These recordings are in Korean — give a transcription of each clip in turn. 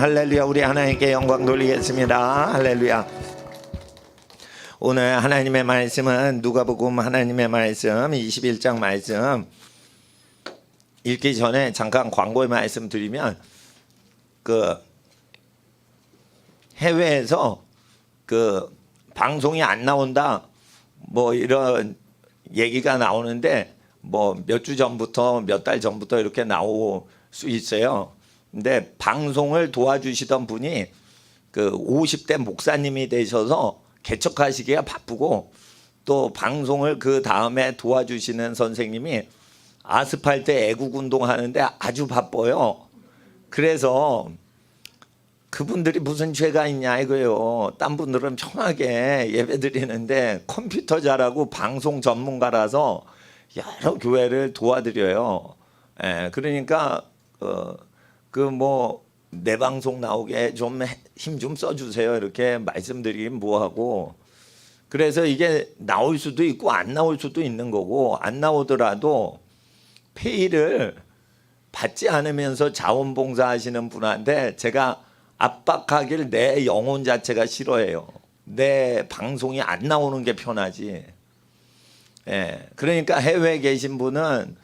할렐루야. 우리 하나님께 영광 돌리겠습니다. 할렐루야. 오늘 하나님의 말씀은 누가복음 하나님의 말씀 21장 말씀 읽기 전에 잠깐 광고의 말씀 드리면, 그 해외에서 그 방송이 안 나온다 뭐 이런 얘기가 나오는데, 뭐 몇 주 전부터 몇 달 전부터 이렇게 나올 수 있어요. 근데 방송을 도와주시던 분이 그 50대 목사님이 되셔서 개척하시기가 바쁘고, 또 방송을 그 다음에 도와주시는 선생님이 아스팔트 애국 운동하는데 아주 바빠요. 그래서 그분들이 무슨 죄가 있냐 이거예요. 딴 분들은 편하게 예배 드리는데 컴퓨터 잘하고 방송 전문가라서 여러 교회를 도와드려요. 그러니까 내 방송 나오게 좀 힘 좀 써주세요 이렇게 말씀드리긴 뭐하고. 그래서 이게 나올 수도 있고 안 나올 수도 있는 거고, 안 나오더라도 페이를 받지 않으면서 자원봉사 하시는 분한테 제가 압박하길 내 영혼 자체가 싫어해요. 내 방송이 안 나오는 게 편하지. 그러니까 해외에 계신 분은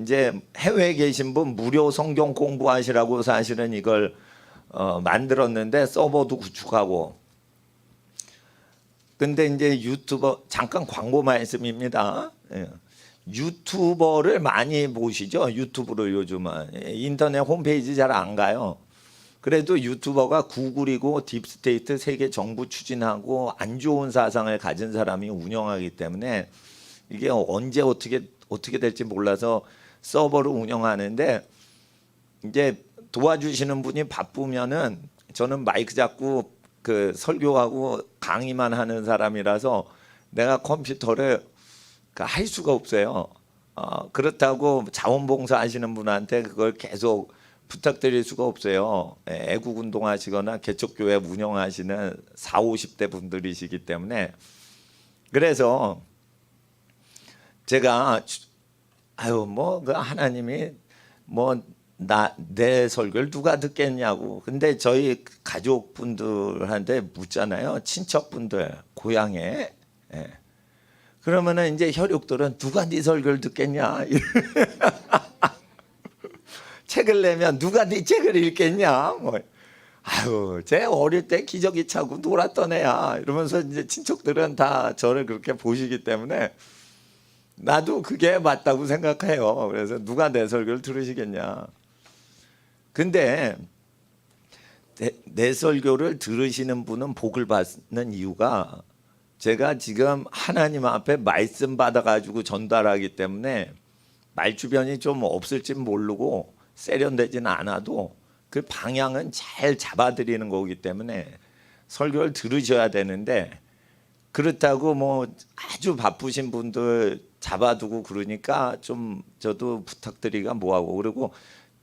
이제 해외에 계신 분 무료 성경 공부하시라고 사실은 이걸 만들었는데 서버도 구축하고. 근데 이제 유튜버, 잠깐 광고 말씀입니다. 유튜버를 많이 보시죠. 유튜브를 요즘은 인터넷 홈페이지 잘 안 가요. 그래도 유튜버가 구글이고 딥스테이트 세계 정부 추진하고 안 좋은 사상을 가진 사람이 운영하기 때문에 이게 언제 어떻게 될지 몰라서 서버를 운영하는데, 이제 도와주시는 분이 바쁘면은 저는 마이크 잡고 그 설교하고 강의만 하는 사람이라서 내가 컴퓨터를 할 수가 없어요. 그렇다고 자원봉사 하시는 분한테 그걸 계속 부탁드릴 수가 없어요. 애국운동 하시거나 개척교회 운영하시는 40, 50대 분들이시기 때문에. 그래서 제가 하나님이 내 설교를 누가 듣겠냐고. 근데 저희 가족분들한테 묻잖아요. 친척분들 고향에. 그러면은 이제 혈육들은 누가 네 설교를 듣겠냐. 책을 내면 누가 네 책을 읽겠냐. 쟤 어릴 때 기저귀 차고 놀았던 애야. 이러면서 이제 친척들은 다 저를 그렇게 보시기 때문에 나도 그게 맞다고 생각해요. 그래서 누가 내 설교를 들으시겠냐. 근데 내 설교를 들으시는 분은 복을 받는 이유가, 제가 지금 하나님 앞에 말씀 받아가지고 전달하기 때문에 말주변이 좀 없을지 모르고 세련되지는 않아도 그 방향은 잘 잡아드리는 거기 때문에 설교를 들으셔야 되는데, 그렇다고 아주 바쁘신 분들 잡아두고 그러니까 좀 저도 부탁드리기가 뭐하고. 그리고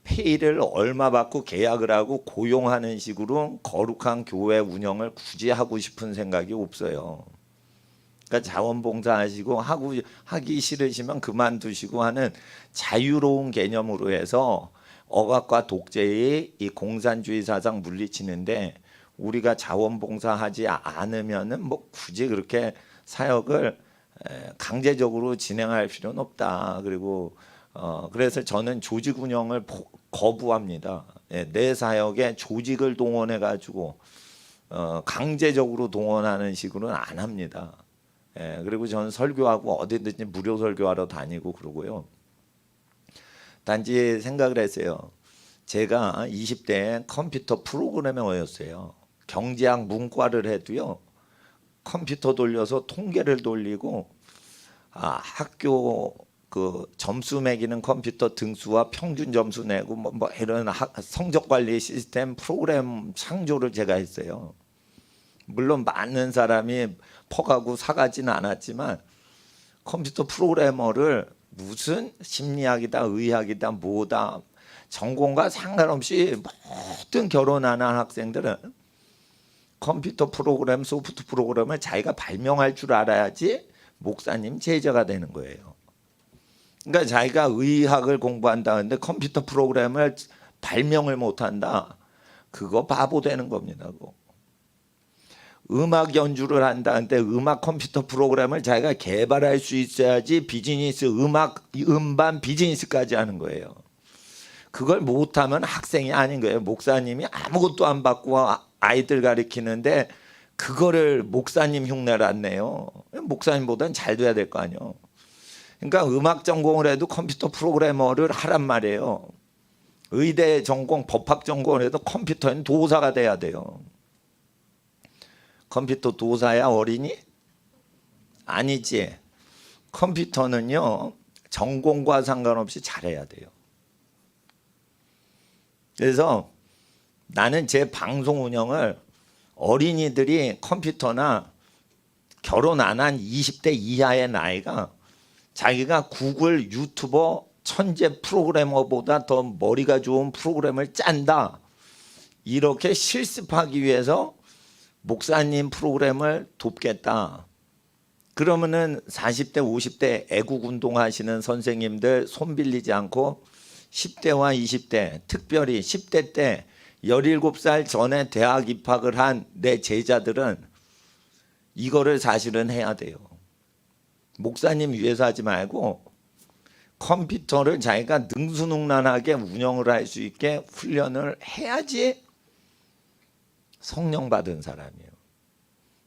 페이를 얼마 받고 계약을 하고 고용하는 식으로 거룩한 교회 운영을 굳이 하고 싶은 생각이 없어요. 그러니까 자원봉사 하시고 하기 싫으시면 그만두시고 하는 자유로운 개념으로 해서 억압과 독재의 이 공산주의 사상 물리치는데, 우리가 자원봉사하지 않으면은 굳이 그렇게 사역을 강제적으로 진행할 필요는 없다. 그리고 그래서 저는 조직 운영을 거부합니다. 내 사역에 조직을 동원해 가지고 강제적으로 동원하는 식으로는 안 합니다. 그리고 저는 설교하고 어디든지 무료 설교하러 다니고 그러고요. 단지 생각을 했어요. 제가 20대에 컴퓨터 프로그래머였어요. 경제학 문과를 해도요, 컴퓨터 돌려서 통계를 돌리고 학교 그 점수 매기는 컴퓨터 등수와 평균 점수 내고 이런 성적 관리 시스템 프로그램 창조를 제가 했어요. 물론 많은 사람이 퍼가고 사가지는 않았지만, 컴퓨터 프로그래머를 무슨 심리학이다 의학이다 뭐다 전공과 상관없이 모든 결혼하는 학생들은 컴퓨터 프로그램, 소프트 프로그램을 자기가 발명할 줄 알아야지 목사님 제자가 되는 거예요. 그러니까 자기가 의학을 공부한다는데 컴퓨터 프로그램을 발명을 못한다. 그거 바보 되는 겁니다. 그거. 음악 연주를 한다는데 음악 컴퓨터 프로그램을 자기가 개발할 수 있어야지 비즈니스 음반 비즈니스까지 하는 거예요. 그걸 못하면 학생이 아닌 거예요. 목사님이 아무것도 안 받고 아이들 가르치는데 그거를 목사님 흉내를 안 내요. 목사님보다는 잘 돼야 될 거 아니에요. 그러니까 음악 전공을 해도 컴퓨터 프로그래머를 하란 말이에요. 의대 전공, 법학 전공을 해도 컴퓨터엔 도사가 돼야 돼요. 컴퓨터 도사야 어린이? 아니지. 컴퓨터는요, 전공과 상관없이 잘해야 돼요. 그래서 나는 제 방송 운영을 어린이들이 컴퓨터나 결혼 안 한 20대 이하의 나이가 자기가 구글 유튜버 천재 프로그래머보다 더 머리가 좋은 프로그램을 짠다, 이렇게 실습하기 위해서 목사님 프로그램을 돕겠다. 그러면은 40대 50대 애국 운동하시는 선생님들 손 빌리지 않고 10대와 20대, 특별히 10대 때 17살 전에 대학 입학을 한 내 제자들은 이거를 사실은 해야 돼요. 목사님 위해서 하지 말고 컴퓨터를 자기가 능수능란하게 운영을 할 수 있게 훈련을 해야지 성령 받은 사람이에요.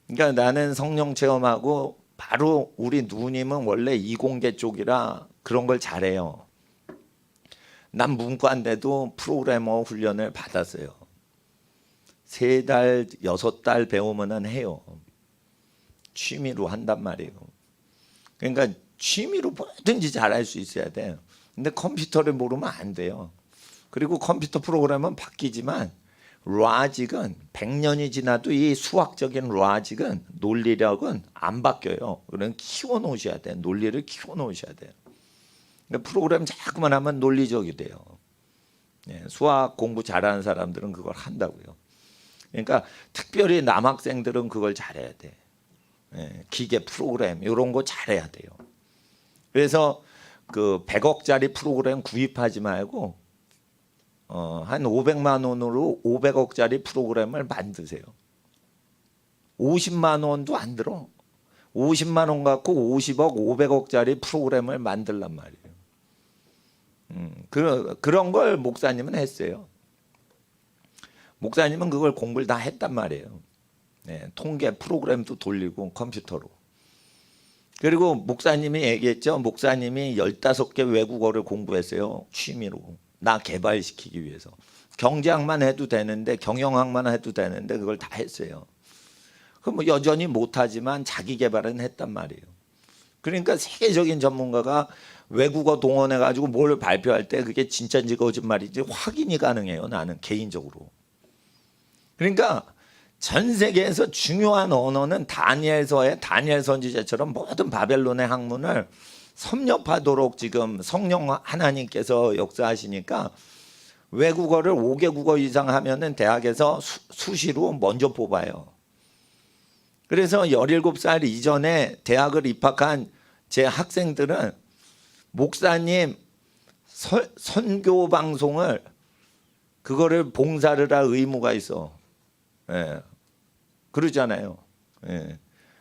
그러니까 나는 성령 체험하고 바로 우리 누님은 원래 이공계 쪽이라 그런 걸 잘해요. 난 문과인데도 프로그래머 훈련을 받았어요. 3달, 6달 배우면은 해요. 취미로 한단 말이에요. 그러니까 취미로 뭐든지 잘할 수 있어야 돼요. 근데 컴퓨터를 모르면 안 돼요. 그리고 컴퓨터 프로그램은 바뀌지만 로직은 100년이 지나도 이 수학적인 로직은 논리력은 안 바뀌어요. 그럼 키워 놓으셔야 돼요. 논리를 키워 놓으셔야 돼요. 그러니까 프로그램 자꾸만 하면 논리적이 돼요. 수학 공부 잘하는 사람들은 그걸 한다고요. 그러니까 특별히 남학생들은 그걸 잘해야 돼. 기계 프로그램 이런 거 잘해야 돼요. 그래서 그 100억짜리 프로그램 구입하지 말고 한 500만 원으로 500억짜리 프로그램을 만드세요. 50만 원도 안 들어. 50만 원 갖고 50억, 500억짜리 프로그램을 만들란 말이에요. 그런 걸 목사님은 했어요. 목사님은 그걸 공부를 다 했단 말이에요. 통계 프로그램도 돌리고 컴퓨터로. 그리고 목사님이 얘기했죠. 목사님이 15개 외국어를 공부했어요. 취미로. 나 개발시키기 위해서. 경제학만 해도 되는데, 경영학만 해도 되는데 그걸 다 했어요. 그럼 뭐 여전히 못하지만 자기 개발은 했단 말이에요. 그러니까 세계적인 전문가가 외국어 동원해가지고 뭘 발표할 때 그게 진짜인지 거짓말인지 확인이 가능해요. 나는 개인적으로. 그러니까 전 세계에서 중요한 언어는 다니엘서의 다니엘 선지자처럼 모든 바벨론의 학문을 섭렵하도록 지금 성령 하나님께서 역사하시니까 외국어를 5개 국어 이상 하면은 대학에서 수시로 먼저 뽑아요. 그래서 17살 이전에 대학을 입학한 제 학생들은 목사님 선교 방송을 그거를 봉사를 할 의무가 있어. 그러잖아요.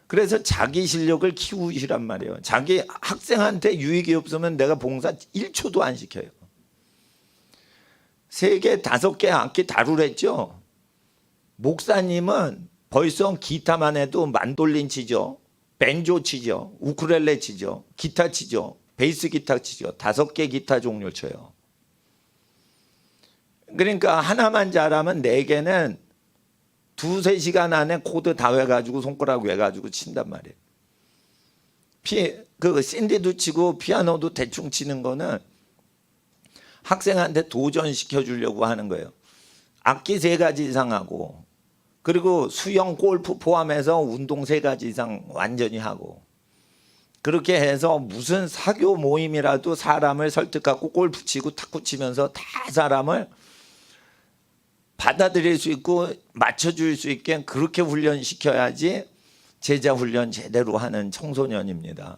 그래서 자기 실력을 키우시란 말이에요. 자기 학생한테 유익이 없으면 내가 봉사 1초도 안 시켜요. 3개, 5개 악기 다루랬죠. 목사님은 벌써 기타만 해도 만돌린 치죠. 벤조 치죠. 우쿨렐레 치죠. 기타 치죠. 베이스 기타 치죠. 5개 기타 종류를 쳐요. 그러니까 하나만 잘하면 4개는 2-3시간 안에 코드 다 외가지고 손가락 외가지고 친단 말이에요. 그 신디도 치고 피아노도 대충 치는 거는 학생한테 도전시켜 주려고 하는 거예요. 악기 3가지 이상 하고, 그리고 수영, 골프 포함해서 운동 3가지 이상 완전히 하고, 그렇게 해서 무슨 사교 모임이라도 사람을 설득하고 골프 치고 탁구 치면서 다 사람을 받아들일 수 있고 맞춰줄 수 있게 그렇게 훈련시켜야지 제자 훈련 제대로 하는 청소년입니다.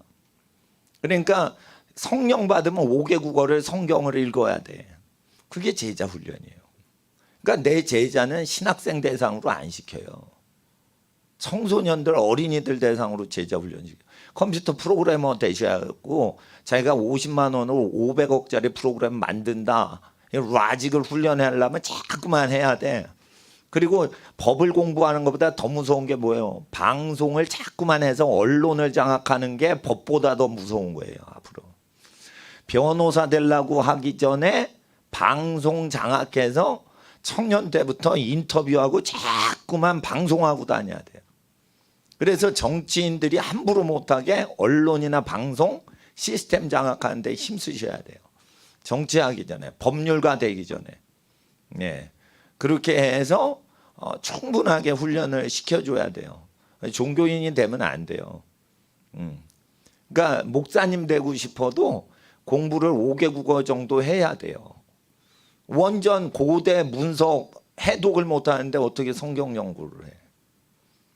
그러니까 성령 받으면 5개 국어를 성경을 읽어야 돼. 그게 제자 훈련이에요. 그러니까 내 제자는 신학생 대상으로 안 시켜요. 청소년들, 어린이들 대상으로 제자 훈련시켜요. 컴퓨터 프로그래머 되셔야겠고 자기가 50만 원으로 500억짜리 프로그램 만든다. 라직을 훈련하려면 자꾸만 해야 돼. 그리고 법을 공부하는 것보다 더 무서운 게 뭐예요? 방송을 자꾸만 해서 언론을 장악하는 게 법보다 더 무서운 거예요. 앞으로. 변호사 되려고 하기 전에 방송 장악해서 청년 때부터 인터뷰하고 자꾸만 방송하고 다녀야 돼요. 그래서 정치인들이 함부로 못하게 언론이나 방송 시스템 장악하는 데 힘쓰셔야 돼요. 정치하기 전에, 법률가 되기 전에. 예. 그렇게 해서 충분하게 훈련을 시켜줘야 돼요. 종교인이 되면 안 돼요. 그러니까 목사님 되고 싶어도 공부를 5개 국어 정도 해야 돼요. 원전 고대 문석 해독을 못하는데 어떻게 성경 연구를 해?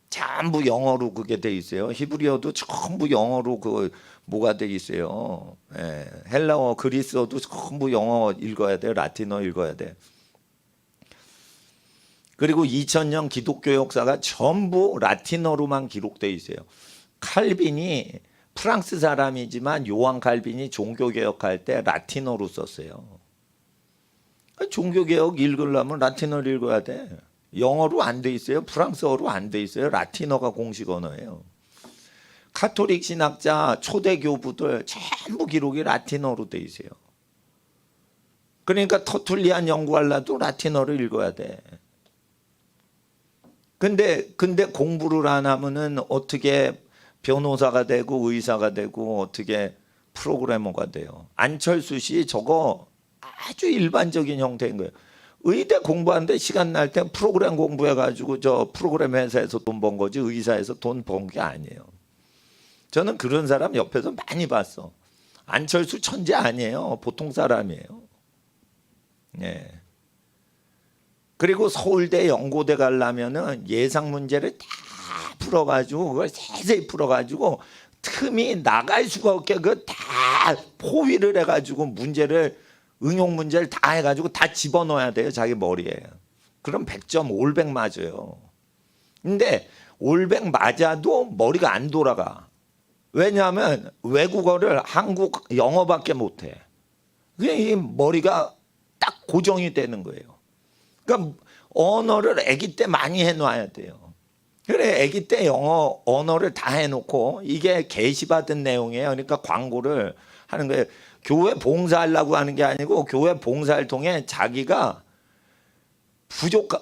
전부 영어로 그게 돼 있어요. 히브리어도 전부 영어로 그 뭐가 돼 있어요. 예. 헬라어, 그리스어도 전부 영어 읽어야 돼. 라틴어 읽어야 돼. 그리고 2000년 기독교 역사가 전부 라틴어로만 기록돼 있어요. 칼빈이 프랑스 사람이지만 요한 칼빈이 종교개혁할 때 라틴어로 썼어요. 종교개혁 읽으려면 라틴어를 읽어야 돼. 영어로 안 돼 있어요. 프랑스어로 안 돼 있어요. 라틴어가 공식 언어예요. 카톨릭 신학자 초대 교부들 전부 기록이 라틴어로 돼 있어요. 그러니까 터툴리안 연구하려도 라틴어를 읽어야 돼. 근데 공부를 안 하면은 어떻게 변호사가 되고 의사가 되고 어떻게 프로그래머가 돼요. 안철수 씨 저거 아주 일반적인 형태인 거예요. 의대 공부하는데 시간 날 때 프로그램 공부해가지고 저 프로그램 회사에서 돈 번 거지 의사에서 돈 번 게 아니에요. 저는 그런 사람 옆에서 많이 봤어. 안철수 천재 아니에요. 보통 사람이에요. 예. 그리고 서울대 연고대 가려면은 예상 문제를 다 풀어가지고 그걸 세세히 풀어가지고 틈이 나갈 수가 없게 그 다 포위를 해가지고 문제를 응용 문제를 다 해가지고 다 집어넣어야 돼요. 자기 머리에. 그럼 100점 올백 맞아요. 근데 올백 맞아도 머리가 안 돌아가. 왜냐하면 외국어를 한국 영어밖에 못해. 그냥 이 머리가 딱 고정이 되는 거예요. 그러니까 언어를 아기 때 많이 해놔야 돼요. 그래 아기 때 영어 언어를 다 해놓고 이게 게시받은 내용이에요. 그러니까 광고를 하는 거예요. 교회 봉사하려고 하는 게 아니고 교회 봉사를 통해 자기가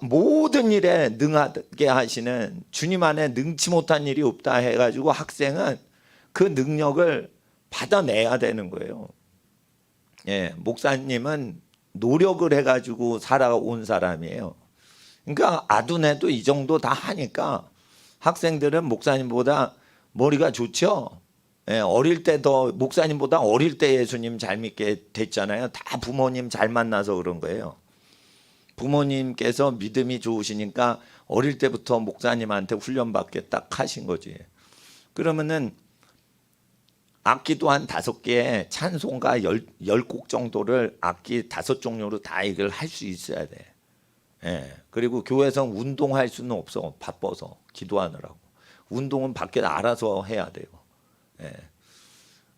모든 일에 능하게 하시는 주님 안에 능치 못한 일이 없다 해가지고 학생은 그 능력을 받아내야 되는 거예요. 예, 목사님은 노력을 해가지고 살아온 사람이에요. 그러니까 아둔해도 이 정도 다 하니까 학생들은 목사님보다 머리가 좋죠. 예, 어릴 때 더 목사님보다 어릴 때 예수님 잘 믿게 됐잖아요. 다 부모님 잘 만나서 그런 거예요. 부모님께서 믿음이 좋으시니까 어릴 때부터 목사님한테 훈련받게 딱 하신 거지. 그러면은 악기도 한 5개, 찬송가 10곡 정도를 악기 5종류로 다 이걸 할 수 있어야 돼. 예. 그리고 교회에서 운동할 수는 없어. 바빠서 기도하느라고. 운동은 밖에 알아서 해야 돼요. 예.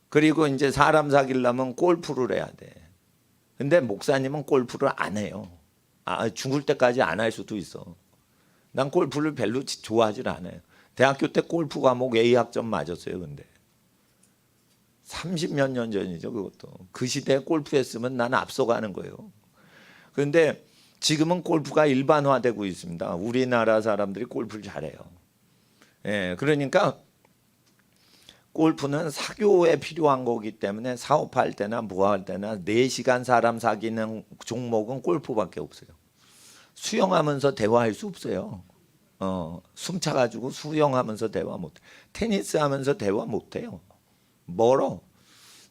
그리고 이제 사람 사귀려면 골프를 해야 돼. 근데 목사님은 골프를 안 해요. 죽을 때까지 안 할 수도 있어. 난 골프를 별로 좋아하지 않아요. 대학교 때 골프 과목 A학점 맞았어요. 근데 30몇 년 전이죠. 그것도. 그 시대에 골프 했으면 나는 앞서가는 거예요. 그런데 지금은 골프가 일반화되고 있습니다. 우리나라 사람들이 골프를 잘해요. 예, 그러니까 골프는 사교에 필요한 거기 때문에 사업할 때나 뭐 할 때나 4시간 사람 사귀는 종목은 골프밖에 없어요. 수영하면서 대화할 수 없어요. 숨 차가지고 수영하면서 대화 못해. 테니스 하면서 대화 못해요. 멀어.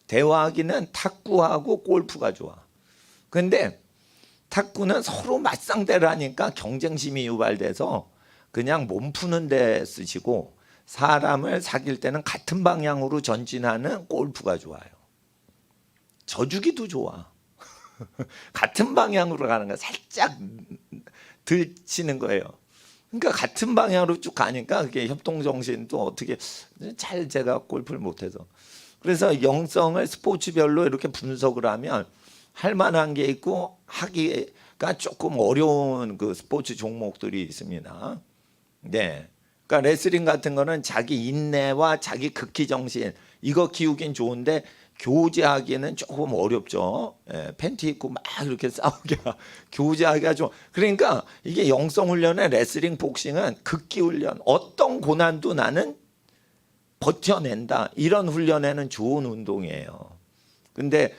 대화하기는 탁구하고 골프가 좋아. 근데 탁구는 서로 맞상대를 하니까 경쟁심이 유발돼서 그냥 몸 푸는 데 쓰시고 사람을 사귈 때는 같은 방향으로 전진하는 골프가 좋아요. 져주기도 좋아. 같은 방향으로 가는 거야. 살짝 들치는 거예요. 그러니까 같은 방향으로 쭉 가니까 그게 협동정신도 어떻게 잘 제가 골프를 못해서. 그래서 영성을 스포츠별로 이렇게 분석을 하면 할 만한 게 있고 하기가 조금 어려운 그 스포츠 종목들이 있습니다. 네. 그러니까 레슬링 같은 거는 자기 인내와 자기 극기 정신 이거 키우긴 좋은데 교제하기에는 조금 어렵죠. 예, 팬티 입고 막 이렇게 싸우기가 교제하기가 좀 그러니까 이게 영성 훈련의 레슬링 복싱은 극기 훈련 어떤 고난도 나는 버텨낸다 이런 훈련에는 좋은 운동이에요. 근데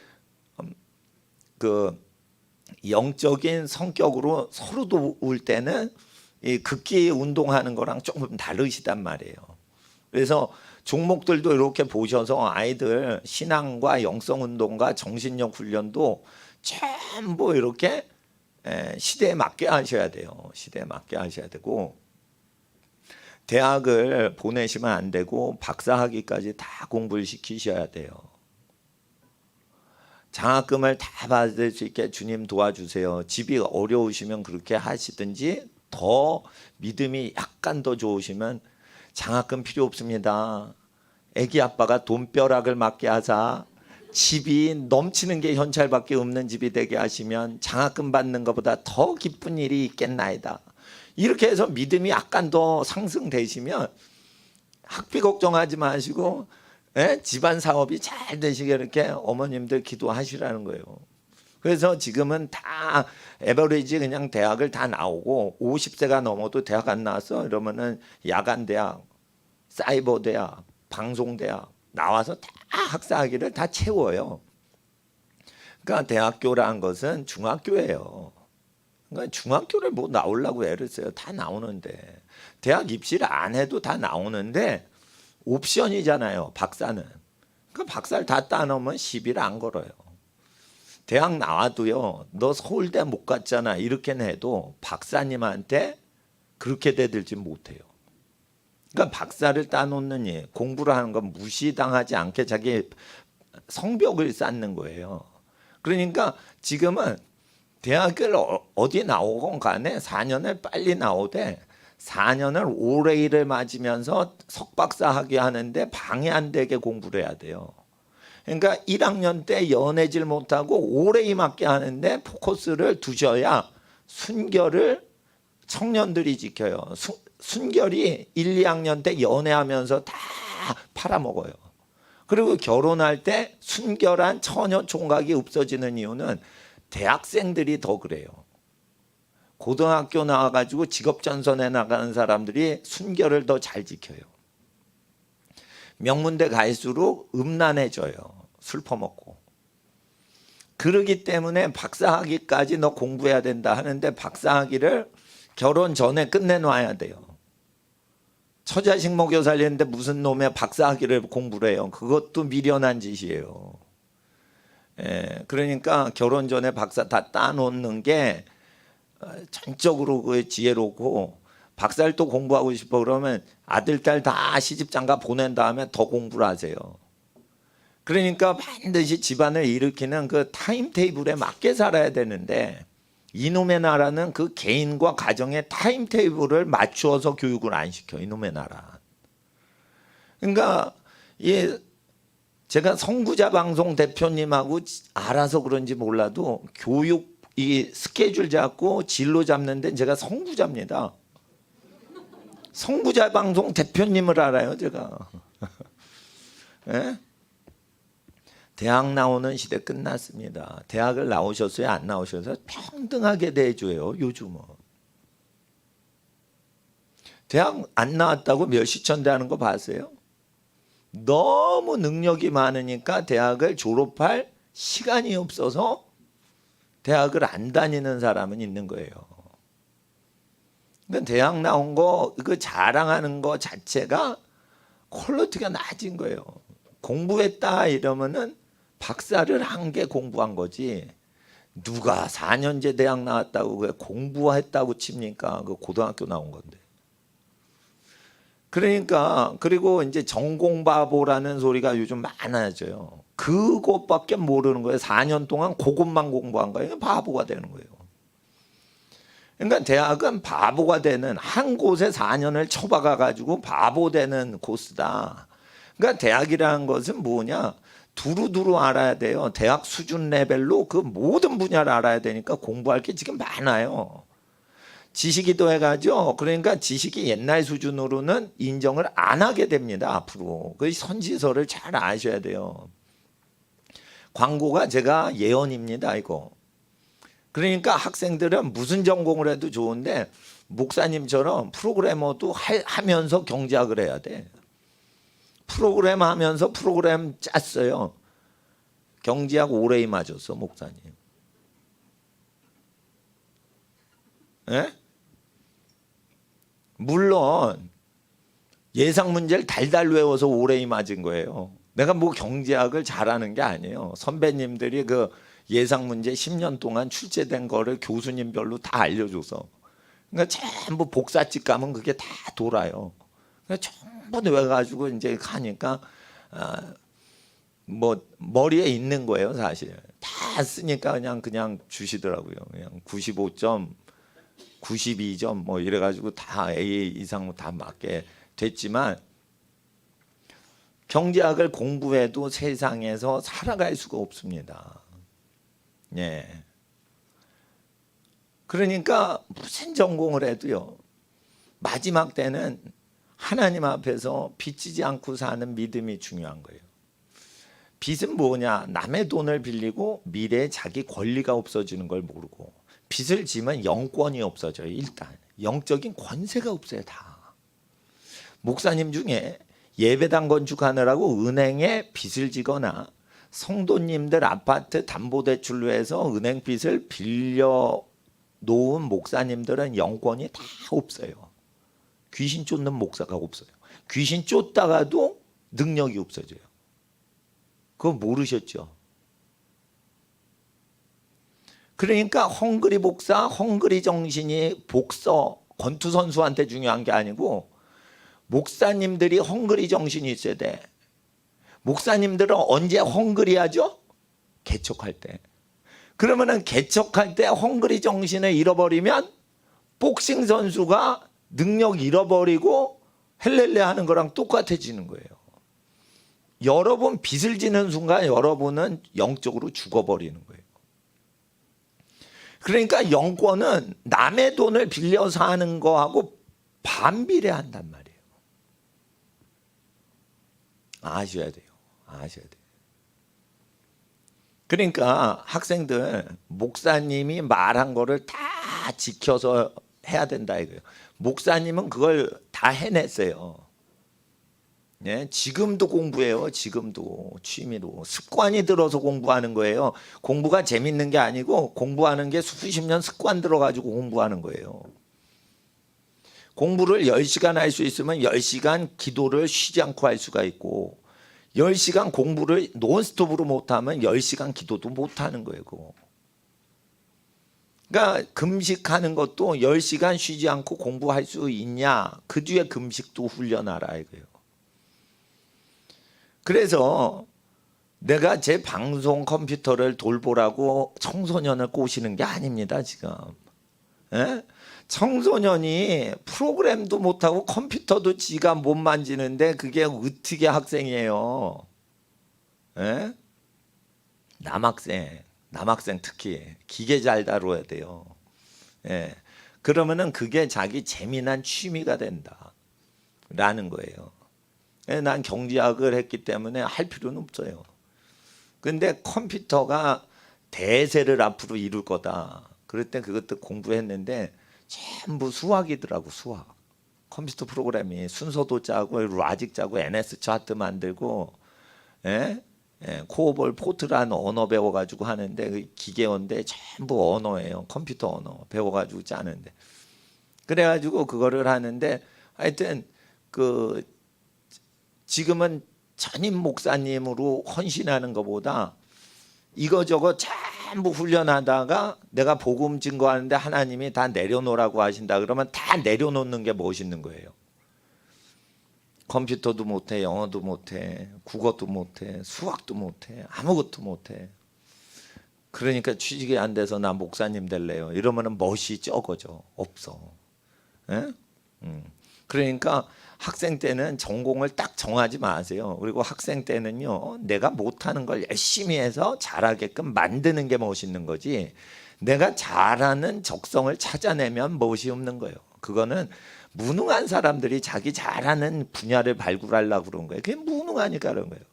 그 영적인 성격으로 서로 도울 때는 이 극기 운동하는 거랑 조금 다르시단 말이에요. 그래서 종목들도 이렇게 보셔서 아이들 신앙과 영성 운동과 정신력 훈련도 전부 이렇게 시대에 맞게 하셔야 돼요. 시대에 맞게 하셔야 되고 대학을 보내시면 안 되고 박사학위까지 다 공부를 시키셔야 돼요. 장학금을 다 받을 수 있게 주님 도와주세요. 집이 어려우시면 그렇게 하시든지 더 믿음이 약간 더 좋으시면 장학금 필요 없습니다. 애기 아빠가 돈벼락을 맞게 하사 집이 넘치는 게 현찰밖에 없는 집이 되게 하시면 장학금 받는 것보다 더 기쁜 일이 있겠나이다. 이렇게 해서 믿음이 약간 더 상승되시면 학비 걱정하지 마시고 집안 사업이 잘 되시게 이렇게 어머님들 기도하시라는 거예요. 그래서 지금은 다 에버리지 그냥 대학을 다 나오고 50세가 넘어도 대학 안 나왔어 이러면은 야간 대학, 사이버 대학, 방송 대학 나와서 다 학사학위를 다 채워요. 그러니까 대학교라는 것은 중학교예요. 그러니까 중학교를 뭐 나오려고 애를 써요. 다 나오는데 대학 입시를 안 해도 다 나오는데 옵션이잖아요. 박사는. 그러니까 박사를 다 따놓으면 시비를 안 걸어요. 대학 나와도요. 너 서울대 못 갔잖아. 이렇게는 해도 박사님한테 그렇게 대들지 못해요. 그러니까 박사를 따놓는 일, 공부를 하는 건 무시당하지 않게 자기 성벽을 쌓는 거예요. 그러니까 지금은 대학을 어디 나오건 간에 4년을 빨리 나오되 4년을 오래 일을 맞으면서 석박사 학위 하는데 방해 안 되게 공부를 해야 돼요. 그러니까 1학년 때 연애질 못하고 오래 임하게 하는데 포커스를 두셔야 순결을 청년들이 지켜요. 순결이 1, 2학년 때 연애하면서 다 팔아먹어요. 그리고 결혼할 때 순결한 처녀 총각이 없어지는 이유는 대학생들이 더 그래요. 고등학교 나와가지고 직업전선에 나가는 사람들이 순결을 더 잘 지켜요. 명문대 갈수록 음란해져요. 술 퍼먹고. 그러기 때문에 박사학위까지 너 공부해야 된다 하는데 박사학위를 결혼 전에 끝내놔야 돼요. 처자식 먹여 살리는데 무슨 놈의 박사학위를 공부를 해요. 그것도 미련한 짓이에요. 그러니까 결혼 전에 박사 다 따놓는 게 전적으로 그 지혜롭고 박사를 또 공부하고 싶어 그러면 아들, 딸 다 시집장가 보낸 다음에 더 공부를 하세요. 그러니까 반드시 집안을 일으키는 그 타임테이블에 맞게 살아야 되는데 이놈의 나라는 그 개인과 가정의 타임테이블을 맞추어서 교육을 안 시켜. 이놈의 나라. 그러니까 제가 선구자 방송 대표님하고 알아서 그런지 몰라도 교육 이 스케줄 잡고 진로 잡는 데는 제가 선구자입니다. 선구자 방송 대표님을 알아요, 제가. 예? 대학 나오는 시대 끝났습니다. 대학을 나오셨어요, 안 나오셔서 평등하게 대해줘요, 요즘은. 대학 안 나왔다고 멸시천대 하는 거 봤어요? 너무 능력이 많으니까 대학을 졸업할 시간이 없어서 대학을 안 다니는 사람은 있는 거예요. 그러니까 대학 나온 거 그 자랑하는 거 자체가 퀄리티가 낮은 거예요. 공부했다 이러면은 박사를 한 게 공부한 거지. 누가 4년제 대학 나왔다고 왜 공부했다고 칩니까? 그 고등학교 나온 건데. 그러니까 그리고 이제 전공바보라는 소리가 요즘 많아져요. 그것밖에 모르는 거예요. 4년 동안 그것만 공부한 거예요. 바보가 되는 거예요. 그러니까 대학은 바보가 되는, 한 곳에 4년을 처박아 가지고 바보 되는 코스다. 그러니까 대학이라는 것은 뭐냐? 두루두루 알아야 돼요. 대학 수준 레벨로 그 모든 분야를 알아야 되니까 공부할 게 지금 많아요. 지식이 더해가죠. 그러니까 지식이 옛날 수준으로는 인정을 안 하게 됩니다. 앞으로 그 선지서를 잘 아셔야 돼요. 광고가 제가 예언입니다. 이거. 그러니까 학생들은 무슨 전공을 해도 좋은데 목사님처럼 프로그래머도 하면서 경제학을 해야 돼. 프로그램 하면서 프로그램 짰어요. 경제학 오레이 맞았어 목사님. 예? 물론 예상 문제를 달달 외워서 오레이 맞은 거예요. 내가 뭐 경제학을 잘하는 게 아니에요. 선배님들이 그 예상 문제 10년 동안 출제된 거를 교수님별로 다 알려줘서. 그러니까 전부 복사집 가면 그게 다 돌아요. 그러니까 전부 외워가지고 이제 가니까 뭐 머리에 있는 거예요 사실. 다 쓰니까 그냥 주시더라고요. 그냥 95점, 92점 뭐 이래가지고 다 A 이상 다 맞게 됐지만 경제학을 공부해도 세상에서 살아갈 수가 없습니다. 예. 그러니까 무슨 전공을 해도요. 마지막 때는 하나님 앞에서 빚지지 않고 사는 믿음이 중요한 거예요. 빚은 뭐냐? 남의 돈을 빌리고 미래에 자기 권리가 없어지는 걸 모르고, 빚을 지면 영권이 없어져요. 일단 영적인 권세가 없어요. 다. 목사님 중에 예배당 건축하느라고 은행에 빚을 지거나 성도님들 아파트 담보대출로 해서 은행 빚을 빌려 놓은 목사님들은 영권이 다 없어요. 귀신 쫓는 목사가 없어요. 귀신 쫓다가도 능력이 없어져요. 그거 모르셨죠? 그러니까 헝그리 복사, 헝그리 정신이 복서, 권투 선수한테 중요한 게 아니고 목사님들이 헝그리 정신이 있어야 돼. 목사님들은 언제 헝그리 하죠? 개척할 때. 그러면은 개척할 때 헝그리 정신을 잃어버리면 복싱 선수가 능력 잃어버리고 헬렐레 하는 거랑 똑같아지는 거예요. 여러분 빚을 지는 순간 여러분은 영적으로 죽어버리는 거예요. 그러니까 영권은 남의 돈을 빌려서 하는 거하고 반비례한단 말이에요. 아셔야 돼요. 아셔야 돼요. 그러니까 학생들 목사님이 말한 거를 다 지켜서 해야 된다 이거예요. 목사님은 그걸 다 해냈어요. 예, 지금도 공부해요. 지금도 취미로 습관이 들어서 공부하는 거예요. 공부가 재밌는 게 아니고 공부하는 게 수십 년 습관 들어가지고 공부하는 거예요. 공부를 10시간 할 수 있으면 10시간 기도를 쉬지 않고 할 수가 있고 10시간 공부를 논스톱으로 못하면 10시간 기도도 못하는 거예요. 그거. 그러니까 금식하는 것도 10시간 쉬지 않고 공부할 수 있냐. 그 뒤에 금식도 훈련하라 이거예요. 그래서 내가 제 방송 컴퓨터를 돌보라고 청소년을 꼬시는 게 아닙니다. 지금. 예? 청소년이 프로그램도 못하고 컴퓨터도 지가 못 만지는데 그게 어떻게 학생이에요. 예? 남학생 특히 기계 잘 다뤄야 돼요. 예. 그러면은 그게 자기 재미난 취미가 된다 라는 거예요. 예, 난 경제학을 했기 때문에 할 필요는 없어요. 근데 컴퓨터가 대세를 앞으로 이룰 거다. 그럴 때 그것도 공부했는데 전부 수학이더라고. 수학. 컴퓨터 프로그램이 순서도 짜고 로직 짜고 NS 차트 만들고 예? 예, 코어볼 포트라는 언어 배워가지고 하는데 그 기계어인데 전부 언어예요. 컴퓨터 언어 배워가지고 짜는데 그래가지고 그거를 하는데 하여튼 그 지금은 전임 목사님으로 헌신하는 것보다 이거저거 전부 훈련하다가 내가 복음 증거하는데 하나님이 다 내려놓으라고 하신다 그러면 다 내려놓는 게 멋있는 거예요. 컴퓨터도 못해, 영어도 못해, 국어도 못해, 수학도 못해, 아무것도 못해. 그러니까 취직이 안 돼서 나 목사님 될래요. 이러면은 멋이 적어져. 없어. 예? 그러니까 학생 때는 전공을 딱 정하지 마세요. 그리고 학생 때는요, 내가 못하는 걸 열심히 해서 잘하게끔 만드는 게 멋있는 거지, 내가 잘하는 적성을 찾아내면 멋이 없는 거예요. 그거는 무능한 사람들이 자기 잘하는 분야를 발굴하려고 그런 거예요. 그게 무능하니까 그런 거예요.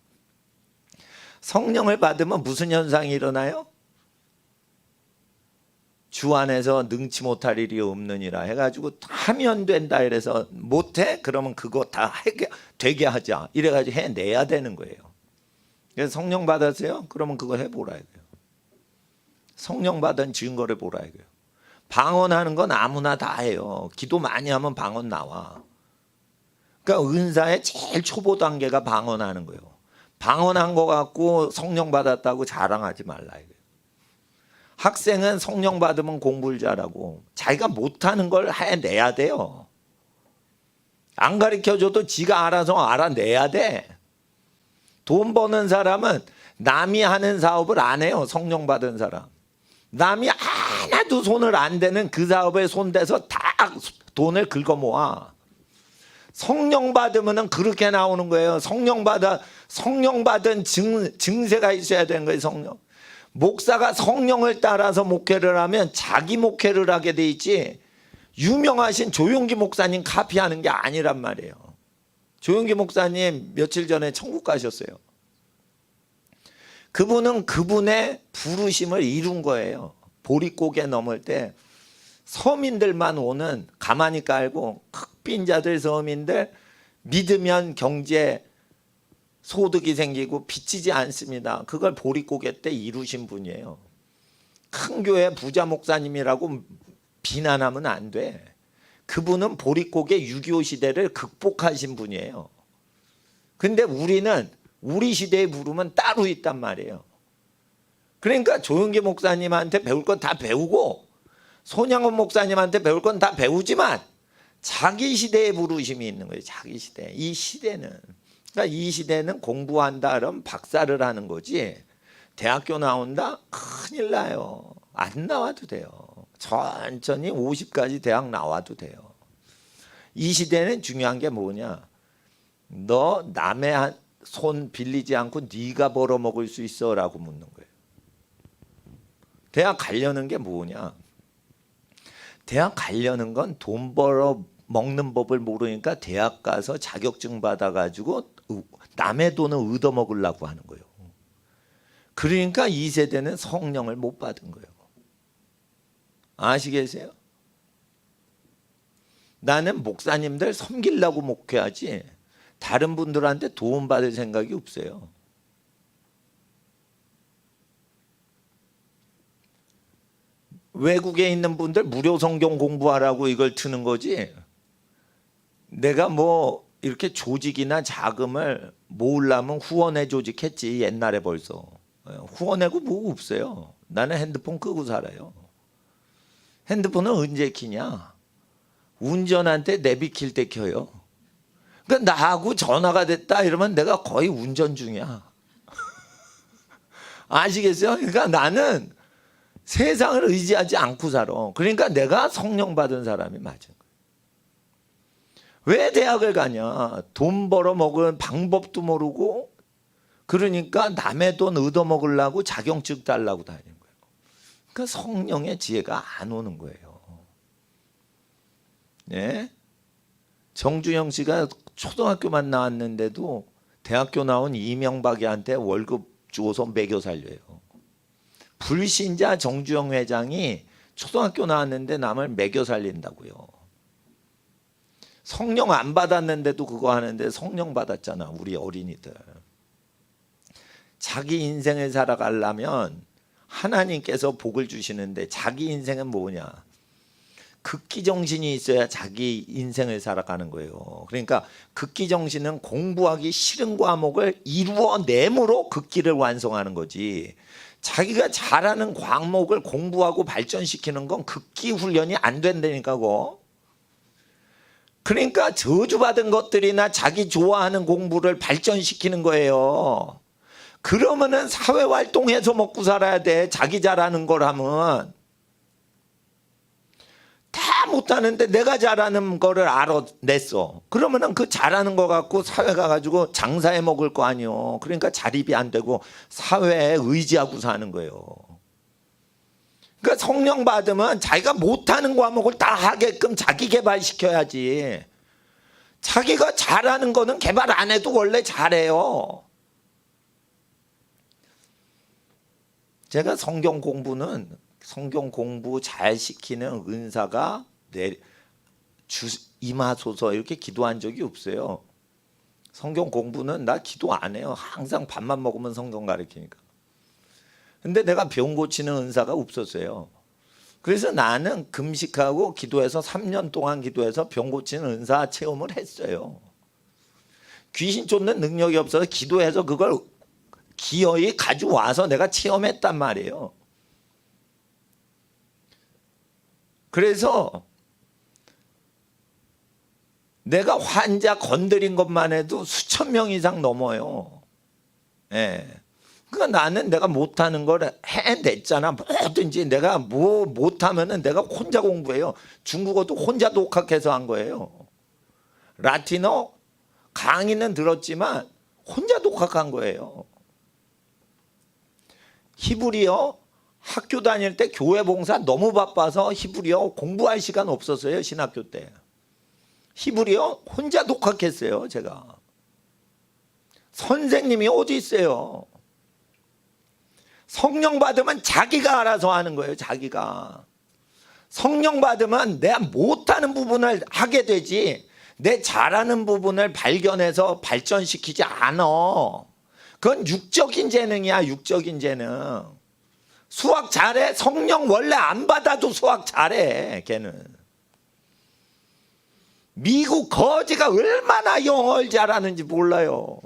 성령을 받으면 무슨 현상이 일어나요? 주 안에서 능치 못할 일이 없느니라 해가지고 하면 된다 이래서 못해? 그러면 그거 다 되게 하자 이래가지고 해내야 되는 거예요. 그래서 성령 받았어요? 그러면 그거 해보라 이거예요. 성령 받은 증거를 보라 이거예요. 방언하는 건 아무나 다 해요. 기도 많이 하면 방언 나와. 그러니까 은사의 제일 초보 단계가 방언하는 거예요. 방언한 거 갖고 성령 받았다고 자랑하지 말라 이거예요. 학생은 성령 받으면 공부를 잘하고 자기가 못하는 걸 해내야 돼요. 안 가르쳐줘도 지가 알아서 알아내야 돼. 돈 버는 사람은 남이 하는 사업을 안 해요. 성령 받은 사람. 남이 하나도 손을 안 대는 그 사업에 손대서 다 돈을 긁어 모아. 성령 받으면 그렇게 나오는 거예요. 성령 받은 증세가 있어야 되는 거예요. 성령. 목사가 성령을 따라서 목회를 하면 자기 목회를 하게 돼 있지, 유명하신 조용기 목사님 카피하는 게 아니란 말이에요. 조용기 목사님 며칠 전에 천국 가셨어요. 그분은 그분의 부르심을 이룬 거예요. 보릿고개 넘을 때 서민들만 오는, 가만히 깔고 흑빈자들 서민들 믿으면 경제 소득이 생기고 빚지지 않습니다. 그걸 보릿고개 때 이루신 분이에요. 큰 교회 부자 목사님이라고 비난하면 안 돼. 그분은 보릿고개 6.25 시대를 극복하신 분이에요. 근데 우리는 우리 시대에 부르면 따로 있단 말이에요. 그러니까 조용기 목사님한테 배울 건 다 배우고 손양원 목사님한테 배울 건 다 배우지만 자기 시대에 부르심이 있는 거예요. 자기 시대. 이 시대는, 그러니까 이 시대는 공부한다 그러면 박사를 하는 거지, 대학교 나온다? 큰일 나요. 안 나와도 돼요. 천천히 50까지 대학 나와도 돼요. 이 시대는 중요한 게 뭐냐, 너 남의 손 빌리지 않고 네가 벌어먹을 수 있어? 라고 묻는 거예요. 대학 가려는 게 뭐냐, 대학 가려는 건 돈 벌어 먹는 법을 모르니까 대학 가서 자격증 받아가지고 남의 돈을 얻어먹으려고 하는 거예요. 그러니까 이 세대는 성령을 못 받은 거예요. 아시겠어요? 나는 목사님들 섬기려고 목회하지 다른 분들한테 도움받을 생각이 없어요. 외국에 있는 분들 무료 성경 공부하라고 이걸 트는 거지, 내가 뭐 이렇게 조직이나 자금을 모으려면 후원회 조직했지 옛날에. 벌써 후원회고 뭐 없어요. 나는 핸드폰 끄고 살아요. 핸드폰은 언제 켜냐, 운전할 때 내비 킬 때 켜요. 그러니까 나하고 전화가 됐다 이러면 내가 거의 운전 중이야. 아시겠어요? 그러니까 나는 세상을 의지하지 않고 살아. 그러니까 내가 성령 받은 사람이 맞은 거야. 왜 대학을 가냐, 돈 벌어 먹은 방법도 모르고, 그러니까 남의 돈 얻어먹으려고 자격증 달라고 다니는 거예요. 그러니까 성령의 지혜가 안 오는 거예요. 예? 정주영 씨가 초등학교만 나왔는데도 대학교 나온 이명박이한테 월급 주어서 먹여 살려요. 불신자 정주영 회장이 초등학교 나왔는데 남을 먹여 살린다고요. 성령 안 받았는데도 그거 하는데 성령 받았잖아, 우리 어린이들. 자기 인생을 살아가려면 하나님께서 복을 주시는데 자기 인생은 뭐냐, 극기정신이 있어야 자기 인생을 살아가는 거예요. 그러니까 극기정신은 공부하기 싫은 과목을 이루어내므로 극기를 완성하는 거지, 자기가 잘하는 과목을 공부하고 발전시키는 건 극기 훈련이 안 된다니까. 그거. 그러니까 저주받은 것들이나 자기 좋아하는 공부를 발전시키는 거예요. 그러면은 사회활동해서 먹고 살아야 돼. 자기 잘하는 걸 하면. 다 못하는데 내가 잘하는 거를 알아냈어. 그러면은 그 잘하는 거 갖고 사회 가가지고 장사해 먹을 거 아니요. 그러니까 자립이 안 되고 사회에 의지하고 사는 거예요. 그러니까 성령 받으면 자기가 못하는 과목을 다 하게끔 자기 개발시켜야지. 자기가 잘하는 거는 개발 안 해도 원래 잘해요. 제가 성경 공부 잘 시키는 은사가 임하소서 이렇게 기도한 적이 없어요. 성경 공부는 나 기도 안 해요. 항상 밥만 먹으면 성경 가르치니까. 근데 내가 병 고치는 은사가 없었어요. 그래서 나는 금식하고 기도해서 3년 동안 기도해서 병 고치는 은사 체험을 했어요. 귀신 쫓는 능력이 없어서 기도해서 그걸 기어이 가져와서 내가 체험했단 말이에요. 그래서 내가 환자 건드린 것만 해도 수천 명 이상 넘어요. 예. 그러니까 나는 내가 못하는 걸 해냈잖아. 뭐든지 내가 뭐 못하면은 내가 혼자 공부해요. 중국어도 혼자 독학해서 한 거예요. 라틴어 강의는 들었지만 혼자 독학한 거예요. 히브리어 학교 다닐 때 교회 봉사 너무 바빠서 히브리어 공부할 시간 없었어요. 신학교 때. 히브리어 혼자 독학했어요. 제가. 선생님이 어디 있어요. 성령 받으면 자기가 알아서 하는 거예요. 자기가. 성령 받으면 내가 못하는 부분을 하게 되지 내 잘하는 부분을 발견해서 발전시키지 않아. 그건 육적인 재능이야. 육적인 재능. 수학 잘해. 성령 원래 안 받아도 수학 잘해. 걔는. 미국 거지가 얼마나 영어를 잘하는지 몰라요.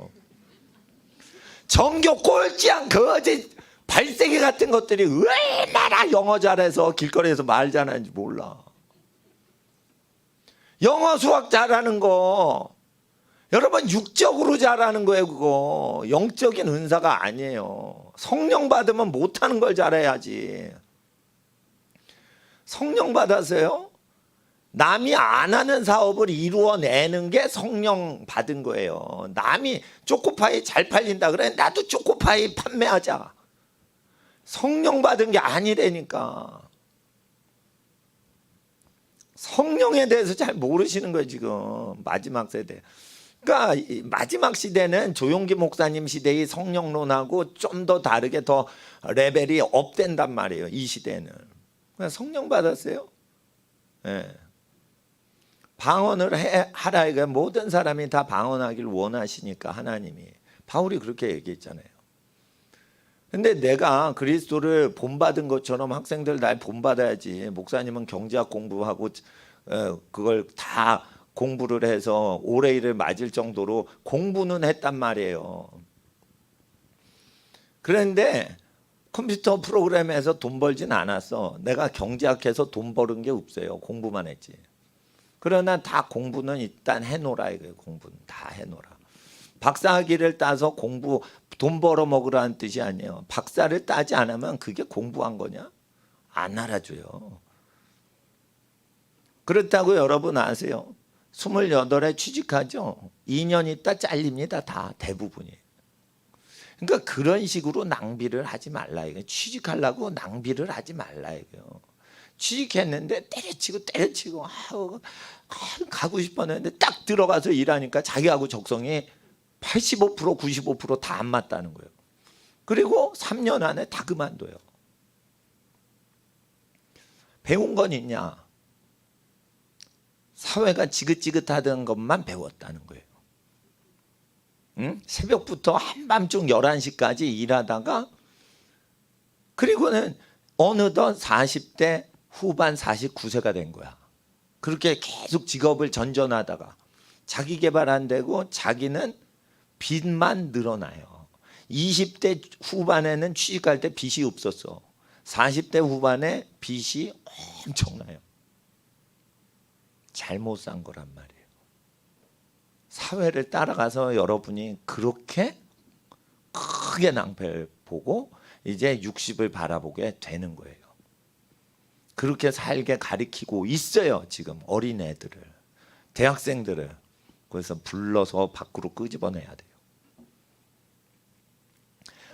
정교 꼴찌한 거지 발세기 같은 것들이 얼마나 영어 잘해서 길거리에서 말 잘하는지 몰라. 영어 수학 잘하는 거 여러분 육적으로 잘하는 거예요. 그거 영적인 은사가 아니에요. 성령 받으면 못하는 걸 잘해야지. 성령 받았어요? 남이 안 하는 사업을 이루어내는 게 성령 받은 거예요. 남이 초코파이 잘 팔린다 그래 나도 초코파이 판매하자. 성령 받은 게 아니라니까. 성령에 대해서 잘 모르시는 거예요. 지금 마지막 세대. 그러니까 마지막 시대는 조용기 목사님 시대의 성령론하고 좀 더 다르게 더 레벨이 업된단 말이에요. 이 시대는. 그냥 성령 받았어요. 네. 방언을 하라 이거 모든 사람이 다 방언하기를 원하시니까 하나님이. 바울이 그렇게 얘기했잖아요. 근데 내가 그리스도를 본받은 것처럼 학생들 날 본받아야지. 목사님은 경제학 공부하고 그걸 다 공부를 해서 올해일을 맞을 정도로 공부는 했단 말이에요. 그런데 컴퓨터 프로그램에서 돈 벌진 않았어. 내가 경제학해서 돈 버는 게 없어요. 공부만 했지. 그러나 다 공부는 일단 해놓으라 이거예요. 공부는 다 해놓으라. 박사학위를 따서 공부 돈 벌어 먹으라는 뜻이 아니에요. 박사를 따지 않으면 그게 공부한 거냐? 안 알아줘요. 그렇다고 여러분 아세요? 28에 취직하죠. 2년 있다 잘립니다. 다 대부분이. 그러니까 그런 식으로 낭비를 하지 말라 이거예요. 취직하려고 낭비를 하지 말라 이거예요. 취직했는데 때려치고 가고 싶었는데 딱 들어가서 일하니까 자기하고 적성이 85% 95% 다 안 맞다는 거예요. 그리고 3년 안에 다 그만둬요. 배운 건 있냐? 사회가 지긋지긋하던 것만 배웠다는 거예요. 응? 새벽부터 한밤중 11시까지 일하다가 그리고는 어느덧 40대 후반 49세가 된 거야. 그렇게 계속 직업을 전전하다가 자기 개발 안 되고 자기는 빚만 늘어나요. 20대 후반에는 취직할 때 빚이 없었어. 40대 후반에 빚이 엄청나요. 잘못 산 거란 말이에요. 사회를 따라가서 여러분이 그렇게 크게 낭패를 보고 이제 60을 바라보게 되는 거예요. 그렇게 살게 가리키고 있어요. 지금 어린애들을, 대학생들을. 그래서 불러서 밖으로 끄집어내야 돼요.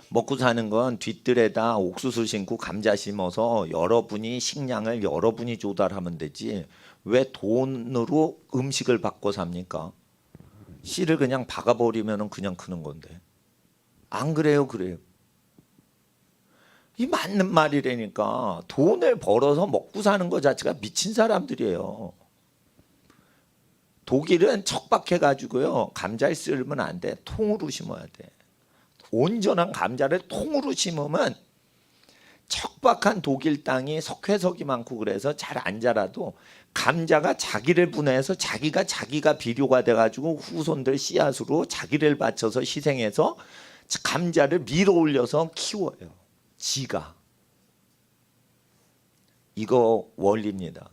먹고 사는 건 뒤뜰에다 옥수수 심고 감자 심어서 여러분이 식량을 여러분이 조달하면 되지 왜 돈으로 음식을 바꿔 삽니까? 씨를 그냥 박아버리면 그냥 크는 건데. 안 그래요? 그래요. 이 맞는 말이라니까. 돈을 벌어서 먹고 사는 것 자체가 미친 사람들이에요. 독일은 척박해가지고요. 감자를 썰면 안 돼. 통으로 심어야 돼. 온전한 감자를 통으로 심으면 척박한 독일 땅이 석회석이 많고 그래서 잘 안 자라도 감자가 자기를 분해해서 자기가 비료가 돼가지고 후손들 씨앗으로 자기를 바쳐서 희생해서 감자를 밀어 올려서 키워요. 지가. 이거 원리입니다.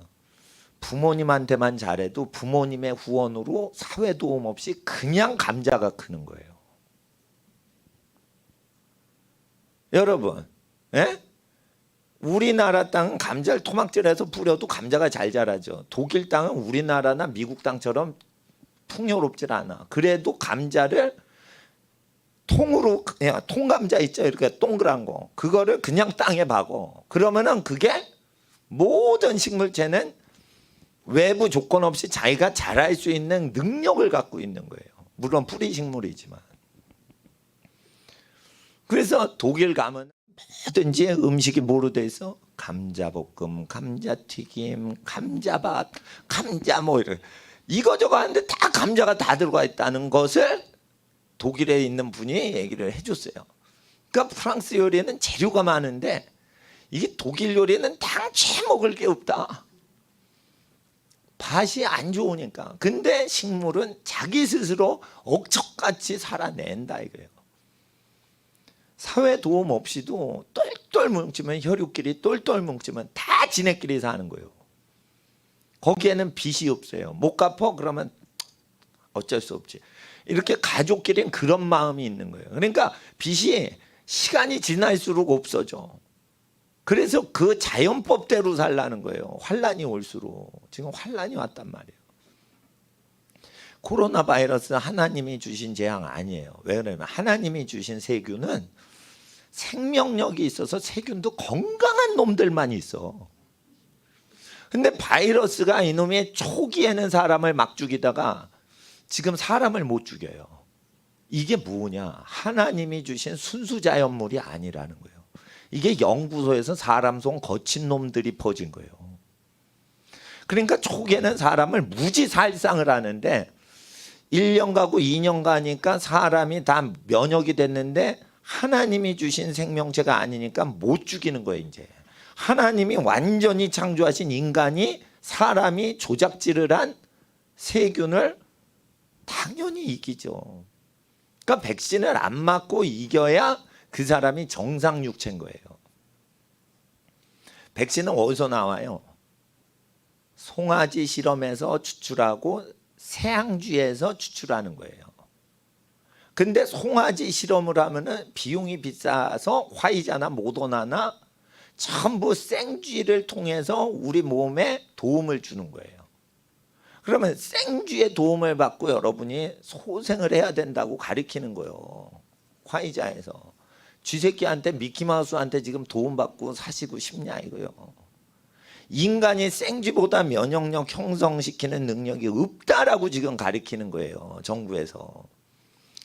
부모님한테만 잘해도 부모님의 후원으로 사회 도움 없이 그냥 감자가 크는 거예요. 여러분, 예? 우리나라 땅은 감자를 토막질해서 뿌려도 감자가 잘 자라죠. 독일 땅은 우리나라나 미국 땅처럼 풍요롭질 않아. 그래도 감자를 통으로, 통감자 있죠? 이렇게 동그란 거. 그거를 그냥 땅에 박어. 그러면은 그게 모든 식물체는 외부 조건 없이 자기가 자랄 수 있는 능력을 갖고 있는 거예요. 물론 뿌리 식물이지만. 그래서 독일 가면 뭐든지 음식이 뭐로 돼 있어? 감자볶음, 감자튀김, 감자밥, 감자 뭐 이런 이거저거 하는데 다 감자가 다 들어가 있다는 것을 독일에 있는 분이 얘기를 해줬어요. 그러니까 프랑스 요리에는 재료가 많은데 이게 독일 요리는 당최 먹을 게 없다. 맛이 안 좋으니까. 근데 식물은 자기 스스로 억척같이 살아낸다 이거예요. 사회 도움 없이도 똘똘 뭉치면 혈육끼리 똘똘 뭉치면 다 지네끼리 사는 거예요. 거기에는 빚이 없어요. 못 갚어? 그러면 어쩔 수 없지. 이렇게 가족끼리는 그런 마음이 있는 거예요. 그러니까 빚이 시간이 지날수록 없어져. 그래서 그 자연법대로 살라는 거예요. 환란이 올수록. 지금 환란이 왔단 말이에요. 코로나 바이러스는 하나님이 주신 재앙 아니에요. 왜 그러냐면 하나님이 주신 세균은 생명력이 있어서 세균도 건강한 놈들만 있어. 근데 바이러스가 이놈의 초기에는 사람을 막 죽이다가 지금 사람을 못 죽여요. 이게 뭐냐? 하나님이 주신 순수자연물이 아니라는 거예요. 이게 연구소에서 사람 속 거친 놈들이 퍼진 거예요. 그러니까 초기에는 사람을 무지살상을 하는데 1년 가고 2년 가니까 사람이 다 면역이 됐는데 하나님이 주신 생명체가 아니니까 못 죽이는 거예요. 이제 하나님이 완전히 창조하신 인간이 사람이 조작질을 한 세균을 당연히 이기죠. 그러니까 백신을 안 맞고 이겨야 그 사람이 정상 육체인 거예요. 백신은 어디서 나와요? 송아지 실험에서 추출하고 새양쥐에서 추출하는 거예요. 근데 송아지 실험을 하면은 비용이 비싸서 화이자나 모더나나 전부 생쥐를 통해서 우리 몸에 도움을 주는 거예요. 그러면 생쥐의 도움을 받고 여러분이 소생을 해야 된다고 가르치는 거예요. 화이자에서. 쥐새끼한테 미키마우스한테 지금 도움받고 사시고 싶냐 이거요. 인간이 생쥐보다 면역력 형성시키는 능력이 없다라고 지금 가르치는 거예요. 정부에서.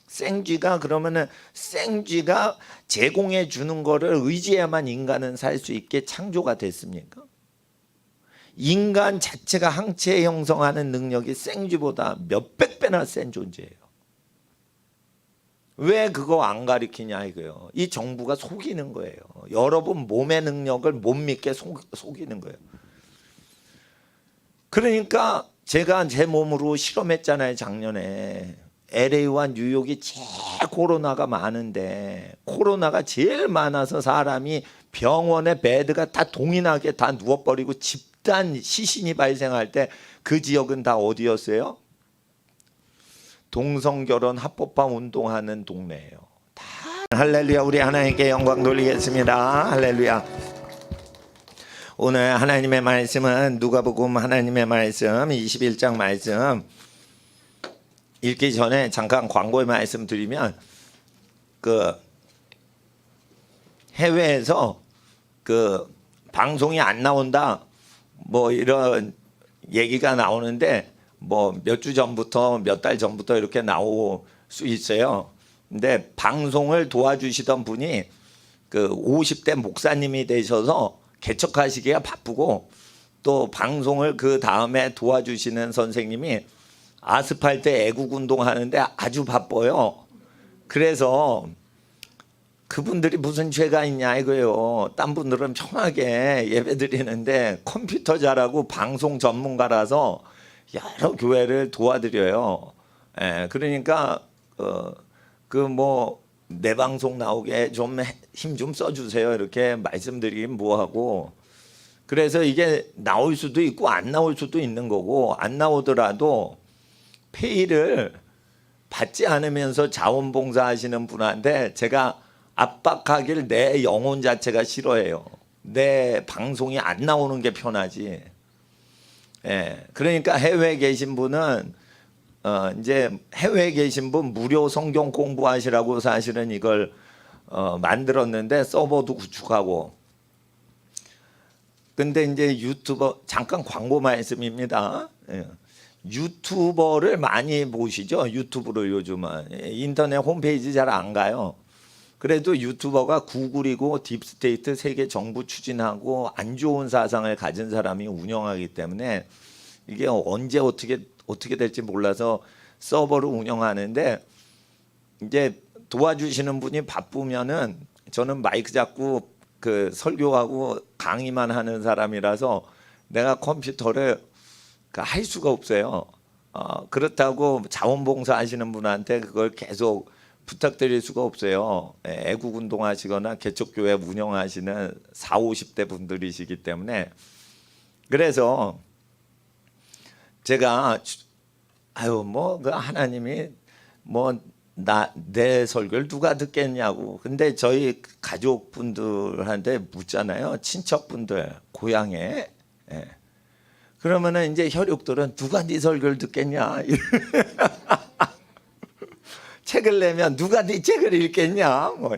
생쥐가 그러면은 생쥐가 제공해 주는 거를 의지해야만 인간은 살 수 있게 창조가 됐습니까? 인간 자체가 항체 형성하는 능력이 생쥐보다 몇백 배나 센 존재예요. 왜 그거 안 가르치냐 이거예요. 이 정부가 속이는 거예요. 여러분 몸의 능력을 못 믿게 속이는 거예요. 그러니까 제가 제 몸으로 실험했잖아요. 작년에. LA와 뉴욕이 제일 코로나가 많은데 코로나가 제일 많아서 사람이 병원에 베드가 다 동인하게 다 누워버리고 집단 시신이 발생할 때 그 지역은 다 어디였어요? 동성결혼 합법화 운동하는 동네예요. 다 할렐루야. 우리 하나님께 영광 돌리겠습니다. 할렐루야. 오늘 하나님의 말씀은 누가복음 하나님의 말씀 21장 말씀 읽기 전에 잠깐 광고의 말씀 드리면 그 해외에서 그 방송이 안 나온다 뭐 이런 얘기가 나오는데 뭐 몇 주 전부터 몇 달 전부터 이렇게 나올 수 있어요. 근데 방송을 도와주시던 분이 그 50대 목사님이 되셔서 개척하시기가 바쁘고 또 방송을 그 다음에 도와주시는 선생님이 아스팔트 애국 운동하는데 아주 바빠요. 그래서 그분들이 무슨 죄가 있냐 이거예요. 딴 분들은 편하게 예배 드리는데 컴퓨터 잘하고 방송 전문가라서 여러 교회를 도와드려요. 그러니까 그 뭐 내 방송 나오게 좀 힘 좀 써주세요 이렇게 말씀드리긴 뭐하고, 그래서 이게 나올 수도 있고 안 나올 수도 있는 거고, 안 나오더라도 페이를 받지 않으면서 자원봉사 하시는 분한테 제가 압박하길 내 영혼 자체가 싫어해요. 내 방송이 안 나오는 게 편하지. 그러니까 해외에 계신 분은 이제 해외에 계신 분 무료 성경 공부하시라고 사실은 이걸 만들었는데 서버도 구축하고. 근데 이제 유튜버, 잠깐 광고 말씀입니다. 유튜버를 많이 보시죠. 유튜브를 요즘은 인터넷 홈페이지 잘 안 가요. 그래도 유튜버가 구글이고 딥스테이트 세계 정부 추진하고 안 좋은 사상을 가진 사람이 운영하기 때문에 이게 언제 어떻게 될지 몰라서 서버를 운영하는데, 이제 도와주시는 분이 바쁘면은 저는 마이크 잡고 그 설교하고 강의만 하는 사람이라서 내가 컴퓨터를 할 수가 없어요. 그렇다고 자원봉사 하시는 분한테 그걸 계속 부탁드릴 수가 없어요. 애국운동 하시거나 개척교회 운영하시는 40, 50대 분들이시기 때문에. 그래서 제가 뭐 그 하나님이 뭐 내 설교를 누가 듣겠냐고. 근데 저희 가족분들한테 묻잖아요. 친척분들 고향에. 그러면은 이제 혈육들은 누가 네 설교를 듣겠냐. 책을 내면 누가 네 책을 읽겠냐. 뭐.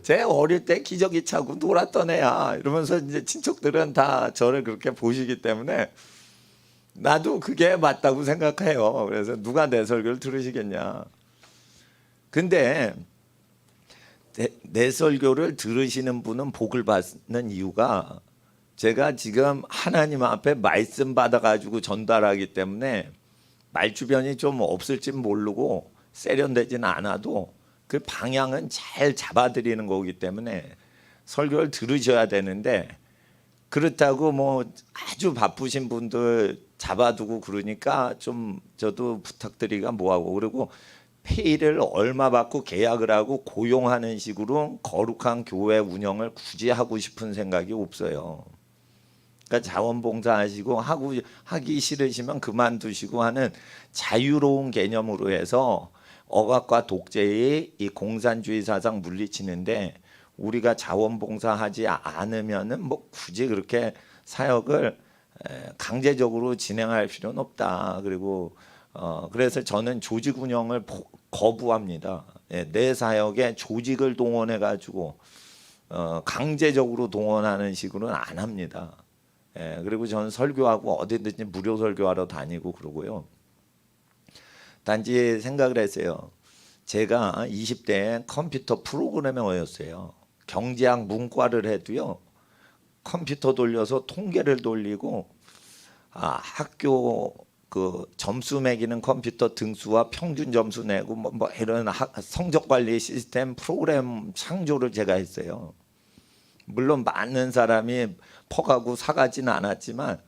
제 어릴 때 기저귀 차고 놀았던 애야. 이러면서 이제 친척들은 다 저를 그렇게 보시기 때문에 나도 그게 맞다고 생각해요. 그래서 누가 내 설교를 들으시겠냐. 근데 내 설교를 들으시는 분은 복을 받는 이유가 제가 지금 하나님 앞에 말씀 받아가지고 전달하기 때문에 말주변이 좀 없을지 모르고 세련되지는 않아도 그 방향은 잘 잡아드리는 거기 때문에 설교를 들으셔야 되는데, 그렇다고 뭐 아주 바쁘신 분들 잡아두고 그러니까 좀 저도 부탁드리기가 뭐하고, 그리고 페이를 얼마 받고 계약을 하고 고용하는 식으로 거룩한 교회 운영을 굳이 하고 싶은 생각이 없어요. 그러니까 자원봉사 하시고 하기 싫으시면 그만두시고 하는 자유로운 개념으로 해서 억압과 독재의 이 공산주의 사상 물리치는데, 우리가 자원봉사하지 않으면은 뭐 굳이 그렇게 사역을 강제적으로 진행할 필요는 없다. 그리고 그래서 저는 조직 운영을 거부합니다. 내 사역에 조직을 동원해 가지고 강제적으로 동원하는 식으로는 안 합니다. 그리고 저는 설교하고 어디든지 무료 설교하러 다니고 그러고요. 단지 생각을 했어요. 제가 20대에 컴퓨터 프로그래머였어요. 경제학 문과를 해도요, 컴퓨터 돌려서 통계를 돌리고 학교 그 점수 매기는 컴퓨터 등수와 평균 점수 내고 뭐 이런 성적 관리 시스템 프로그램 창조를 제가 했어요. 물론 많은 사람이 퍼가고 사가지는 않았지만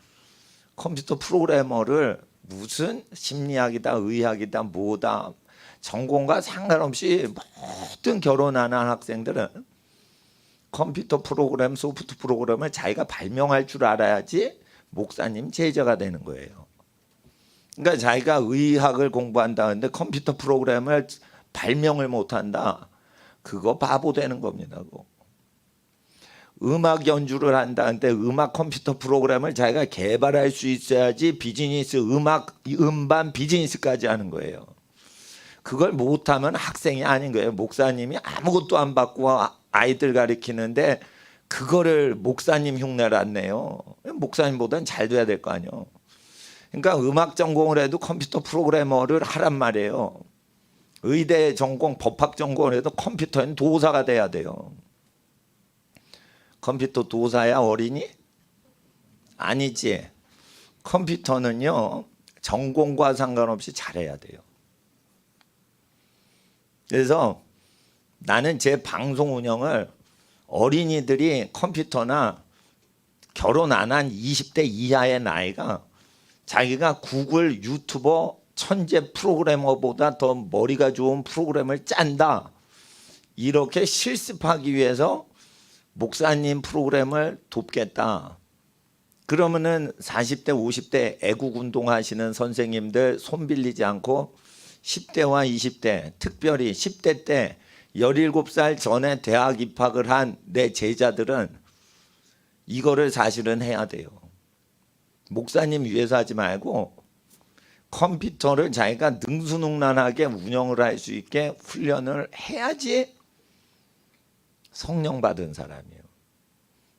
컴퓨터 프로그래머를 무슨 심리학이다 의학이다 뭐다 전공과 상관없이 모든 결혼하는 학생들은 컴퓨터 프로그램 소프트 프로그램을 자기가 발명할 줄 알아야지 목사님 제자가 되는 거예요. 그러니까 자기가 의학을 공부한다는데 컴퓨터 프로그램을 발명을 못한다. 그거 바보 되는 겁니다. 그거. 음악 연주를 한다는데 음악 컴퓨터 프로그램을 자기가 개발할 수 있어야지 비즈니스 음반 비즈니스까지 하는 거예요. 그걸 못하면 학생이 아닌 거예요. 목사님이 아무것도 안 받고 아이들 가르치는데 그거를 목사님 흉내를 안 내요. 목사님보다는 잘 돼야 될 거 아니에요. 그러니까 음악 전공을 해도 컴퓨터 프로그래머를 하란 말이에요. 의대 전공, 법학 전공을 해도 컴퓨터엔 도사가 돼야 돼요. 컴퓨터 도사야 어린이? 아니지. 컴퓨터는요, 전공과 상관없이 잘해야 돼요. 그래서 나는 제 방송 운영을 어린이들이 컴퓨터나 결혼 안 한 20대 이하의 나이가 자기가 구글 유튜버 천재 프로그래머보다 더 머리가 좋은 프로그램을 짠다, 이렇게 실습하기 위해서 목사님 프로그램을 돕겠다. 그러면은 40대 50대 애국 운동하시는 선생님들 손 빌리지 않고 10대와 20대, 특별히 10대 때 17살 전에 대학 입학을 한 내 제자들은 이거를 사실은 해야 돼요. 목사님 위해서 하지 말고 컴퓨터를 자기가 능수능란하게 운영을 할 수 있게 훈련을 해야지 성령 받은 사람이에요.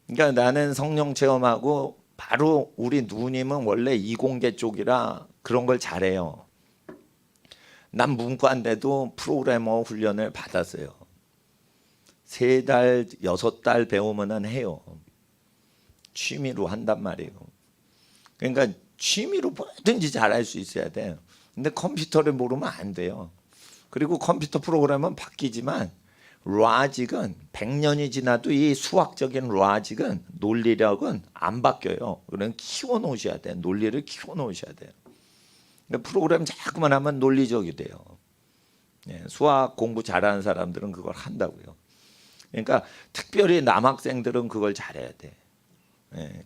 그러니까 나는 성령 체험하고 바로 우리 누님은 원래 이공계 쪽이라 그런 걸 잘해요. 난 문과인데도 프로그래머 훈련을 받았어요. 3달, 6달 배우면은 해요. 취미로 한단 말이에요. 그러니까 취미로 뭐든지 잘할 수 있어야 돼요. 근데 컴퓨터를 모르면 안 돼요. 그리고 컴퓨터 프로그램은 바뀌지만 로직은 100년이 지나도 이 수학적인 로직은, 논리력은 안 바뀌어요. 그럼 키워놓으셔야 돼요. 논리를 키워놓으셔야 돼요. 프로그램 자꾸만 하면 논리적이 돼요. 수학 공부 잘하는 사람들은 그걸 한다고요. 그러니까 특별히 남학생들은 그걸 잘해야 돼.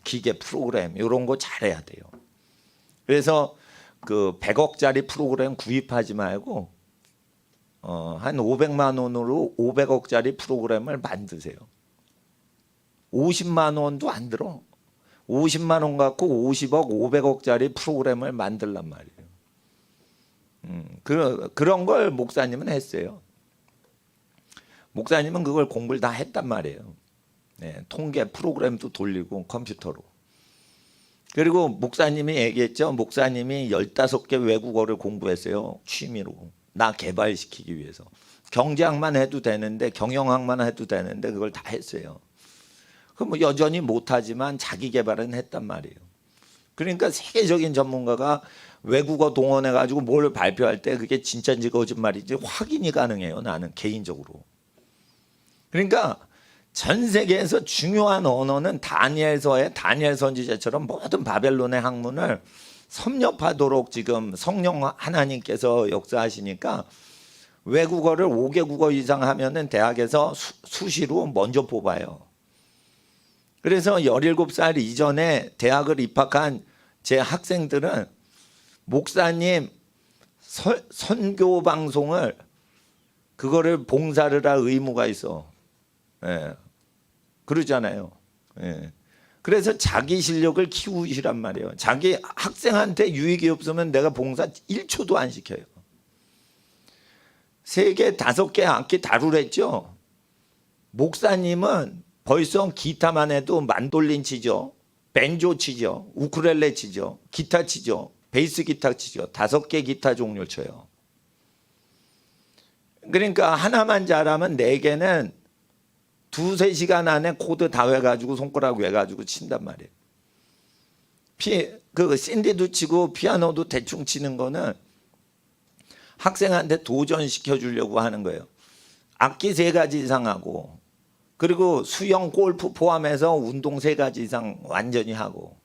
기계 프로그램 이런 거 잘해야 돼요. 그래서 그 100억짜리 프로그램 구입하지 말고 한 500만 원으로 500억짜리 프로그램을 만드세요. 50만 원도 안 들어. 50만 원 갖고 50억, 500억짜리 프로그램을 만들란 말이에요. 그런 걸 목사님은 했어요. 목사님은 그걸 공부를 다 했단 말이에요. 통계 프로그램도 돌리고 컴퓨터로. 그리고 목사님이 얘기했죠. 목사님이 15개 외국어를 공부했어요. 취미로. 나 개발시키기 위해서. 경제학만 해도 되는데, 경영학만 해도 되는데 그걸 다 했어요. 그럼 뭐 여전히 못하지만 자기 개발은 했단 말이에요. 그러니까 세계적인 전문가가 외국어 동원해가지고 뭘 발표할 때 그게 진짜인지 거짓말인지 확인이 가능해요. 나는 개인적으로. 그러니까 전 세계에서 중요한 언어는 다니엘서의 다니엘 선지자처럼 모든 바벨론의 학문을 섭렵하도록 지금 성령 하나님께서 역사하시니까 외국어를 5개국어 이상 하면은 대학에서 수시로 먼저 뽑아요. 그래서 17살 이전에 대학을 입학한 제 학생들은 목사님 선교 방송을 그거를 봉사를 할 의무가 있어. 그러잖아요. 그래서 자기 실력을 키우시란 말이에요. 자기 학생한테 유익이 없으면 내가 봉사 1초도 안 시켜요. 3개, 5개 악기 다루랬죠. 목사님은 벌써 기타만 해도 만돌린 치죠. 벤조 치죠. 우쿨렐레 치죠. 기타 치죠. 베이스 기타 치죠. 5개 기타 종류를 쳐요. 그러니까 하나만 잘하면 4개는 2-3시간 안에 코드 다 외가지고 손가락 외가지고 친단 말이에요. 그 신디도 치고 피아노도 대충 치는 거는 학생한테 도전시켜 주려고 하는 거예요. 악기 3가지 이상 하고, 그리고 수영, 골프 포함해서 운동 3가지 이상 완전히 하고,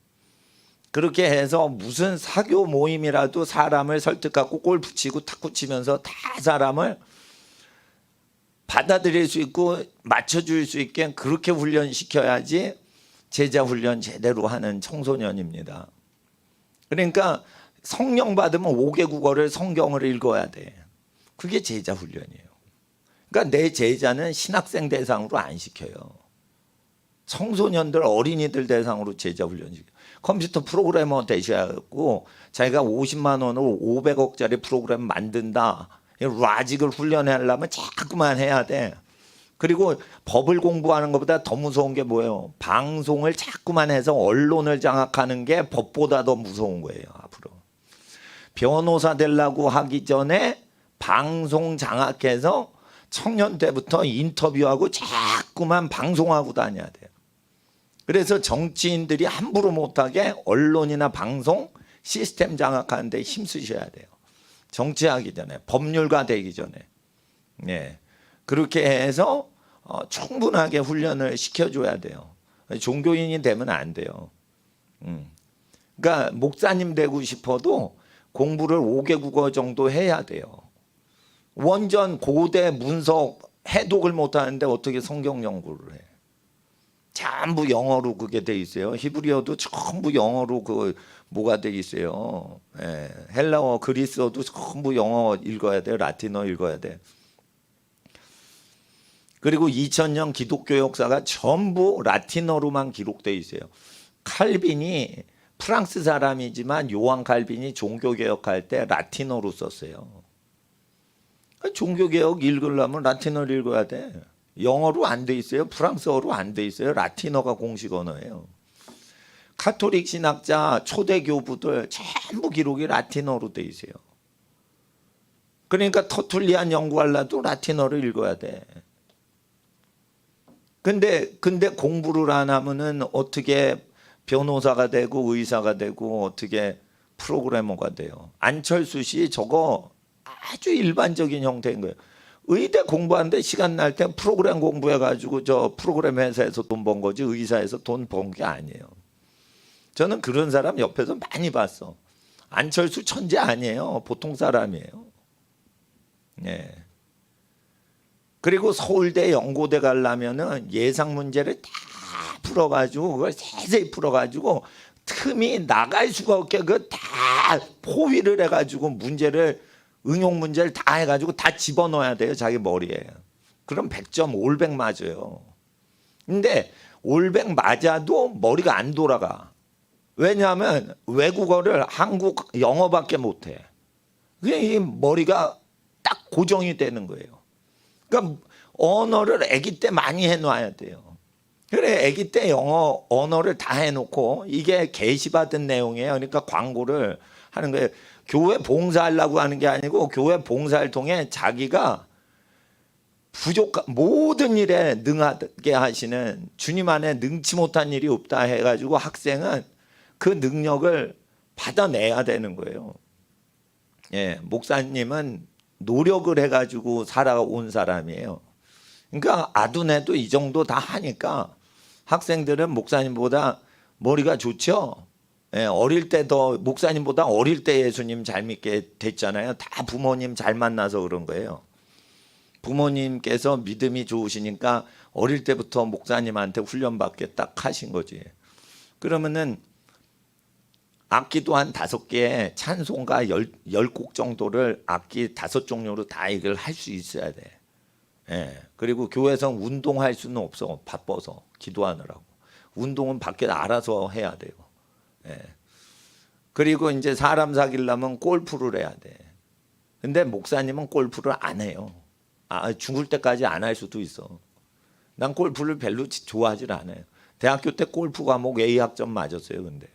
그렇게 해서 무슨 사교 모임이라도 사람을 설득하고 골프 치고 탁구 치면서 다 사람을 받아들일 수 있고 맞춰줄 수 있게 그렇게 훈련시켜야지 제자 훈련 제대로 하는 청소년입니다. 그러니까 성령 받으면 5개 국어를 성경을 읽어야 돼. 그게 제자 훈련이에요. 그러니까 내 제자는 신학생 대상으로 안 시켜요. 청소년들, 어린이들 대상으로 제자 훈련시켜요. 컴퓨터 프로그래머 되셔야고 자기가 50만 원으로 500억짜리 프로그램 만든다. 라직을 훈련하려면 자꾸만 해야 돼. 그리고 법을 공부하는 것보다 더 무서운 게 뭐예요? 방송을 자꾸만 해서 언론을 장악하는 게 법보다 더 무서운 거예요. 앞으로 변호사 되려고 하기 전에 방송 장악해서 청년 때부터 인터뷰하고 자꾸만 방송하고 다녀야 돼요. 그래서 정치인들이 함부로 못하게 언론이나 방송 시스템 장악하는 데 힘쓰셔야 돼요. 정치하기 전에, 법률가 되기 전에. 네. 그렇게 해서 충분하게 훈련을 시켜줘야 돼요. 종교인이 되면 안 돼요. 그러니까 목사님 되고 싶어도 공부를 5개 국어 정도 해야 돼요. 원전 고대 문서 해독을 못하는데 어떻게 성경 연구를 해? 전부 영어로 그게 돼 있어요. 히브리어도 전부 영어로 그 뭐가 돼 있어요. 예. 헬라어, 그리스어도 전부 영어 읽어야 돼. 라틴어 읽어야 돼. 그리고 2000년 기독교 역사가 전부 라틴어로만 기록돼 있어요. 칼빈이 프랑스 사람이지만 요한 칼빈이 종교개혁할 때 라틴어로 썼어요. 종교개혁 읽으려면 라틴어를 읽어야 돼. 영어로 안 돼 있어요. 프랑스어로 안 돼 있어요. 라틴어가 공식 언어예요. 카톨릭 신학자 초대 교부들 전부 기록이 라틴어로 돼 있어요. 그러니까 터툴리안 연구하려도 라틴어를 읽어야 돼. 근데 공부를 안 하면은 어떻게 변호사가 되고 의사가 되고 어떻게 프로그래머가 돼요. 안철수 씨 저거 아주 일반적인 형태인 거예요. 의대 공부하는데 시간 날 때 프로그램 공부해가지고 저 프로그램 회사에서 돈 번 거지 의사에서 돈 번 게 아니에요. 저는 그런 사람 옆에서 많이 봤어. 안철수 천재 아니에요. 보통 사람이에요. 네. 그리고 서울대 연고대 가려면은 예상 문제를 다 풀어가지고 그걸 세세히 풀어가지고 틈이 나갈 수가 없게 그 다 포위를 해가지고 문제를 응용 문제를 다 해가지고 다 집어넣어야 돼요. 자기 머리에. 그럼 100점 올백 맞아요. 근데 올백 맞아도 머리가 안 돌아가. 왜냐하면 외국어를 한국 영어밖에 못해. 그냥 이 머리가 딱 고정이 되는 거예요. 그러니까 언어를 아기 때 많이 해놔야 돼요. 그래 아기 때 영어 언어를 다 해놓고 이게 게시받은 내용이에요. 그러니까 광고를 하는 거예요. 교회 봉사하려고 하는 게 아니고 교회 봉사를 통해 자기가 모든 일에 능하게 하시는 주님 안에 능치 못한 일이 없다 해가지고 학생은 그 능력을 받아내야 되는 거예요. 예, 목사님은 노력을 해가지고 살아온 사람이에요. 그러니까 아둔해도 이 정도 다 하니까 학생들은 목사님보다 머리가 좋죠. 예, 어릴 때 더 목사님보다 어릴 때 예수님 잘 믿게 됐잖아요. 다 부모님 잘 만나서 그런 거예요. 부모님께서 믿음이 좋으시니까 어릴 때부터 목사님한테 훈련받게 딱 하신 거지. 그러면은 악기도 한 5개, 찬송가 10곡 정도를 악기 5종류로 다 이걸 할 수 있어야 돼. 예. 그리고 교회에서 운동할 수는 없어. 바빠서 기도하느라고. 운동은 밖에 알아서 해야 돼요. 예. 그리고 이제 사람 사귀려면 골프를 해야 돼. 근데 목사님은 골프를 안 해요. 죽을 때까지 안 할 수도 있어. 난 골프를 별로 좋아하질 않아요. 대학교 때 골프 과목 A학점 맞았어요. 근데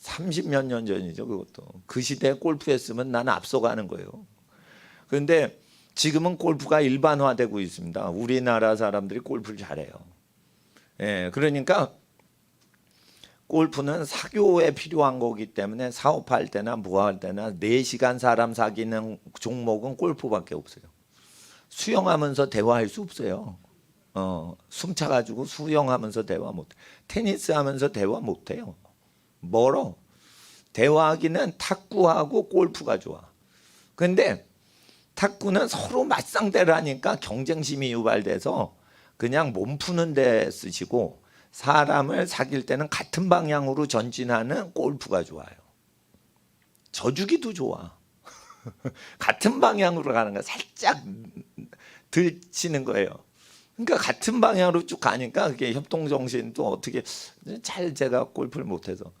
30몇 년 전이죠. 그것도. 그 시대에 골프 했으면 나는 앞서가는 거예요. 그런데 지금은 골프가 일반화되고 있습니다. 우리나라 사람들이 골프를 잘해요. 예, 그러니까 골프는 사교에 필요한 거기 때문에 사업할 때나 뭐 할 때나 4시간 사람 사귀는 종목은 골프밖에 없어요. 수영하면서 대화할 수 없어요. 숨 차가지고 수영하면서 대화 못해. 테니스 하면서 대화 못해요. 멀어. 대화하기는 탁구하고 골프가 좋아. 근데 탁구는 서로 맞상대를 하니까 경쟁심이 유발돼서 그냥 몸 푸는 데 쓰시고 사람을 사귈 때는 같은 방향으로 전진하는 골프가 좋아요. 져주기도 좋아. 같은 방향으로 가는 거 살짝 들치는 거예요. 그러니까 같은 방향으로 쭉 가니까 그게 협동 정신도 어떻게 잘 제가 골프를 못해서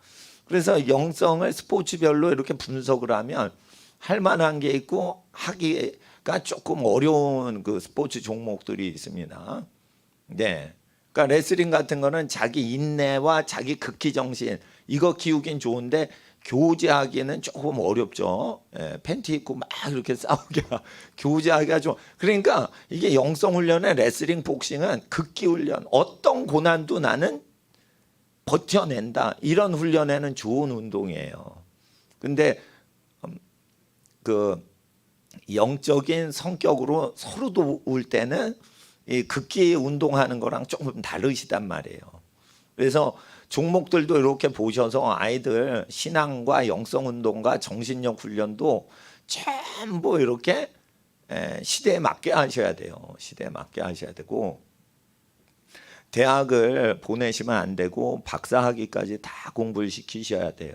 그래서 영성을 스포츠별로 이렇게 분석을 하면 할 만한 게 있고 하기가 조금 어려운 그 스포츠 종목들이 있습니다. 네. 그러니까 레슬링 같은 거는 자기 인내와 자기 극기 정신 이거 키우긴 좋은데 교제하기는 조금 어렵죠. 예, 팬티 입고 막 이렇게 싸우기가 교제하기가 좀 그러니까 이게 영성 훈련의 레슬링 복싱은 극기 훈련 어떤 고난도 나는 버텨낸다 이런 훈련에는 좋은 운동이에요. 근데 그 영적인 성격으로 서로 도울 때는 이 극기 운동하는 거랑 조금 다르시단 말이에요. 그래서 종목들도 이렇게 보셔서 아이들 신앙과 영성 운동과 정신력 훈련도 전부 이렇게 시대에 맞게 하셔야 돼요. 시대에 맞게 하셔야 되고 대학을 보내시면 안 되고 박사학위까지 다 공부를 시키셔야 돼요.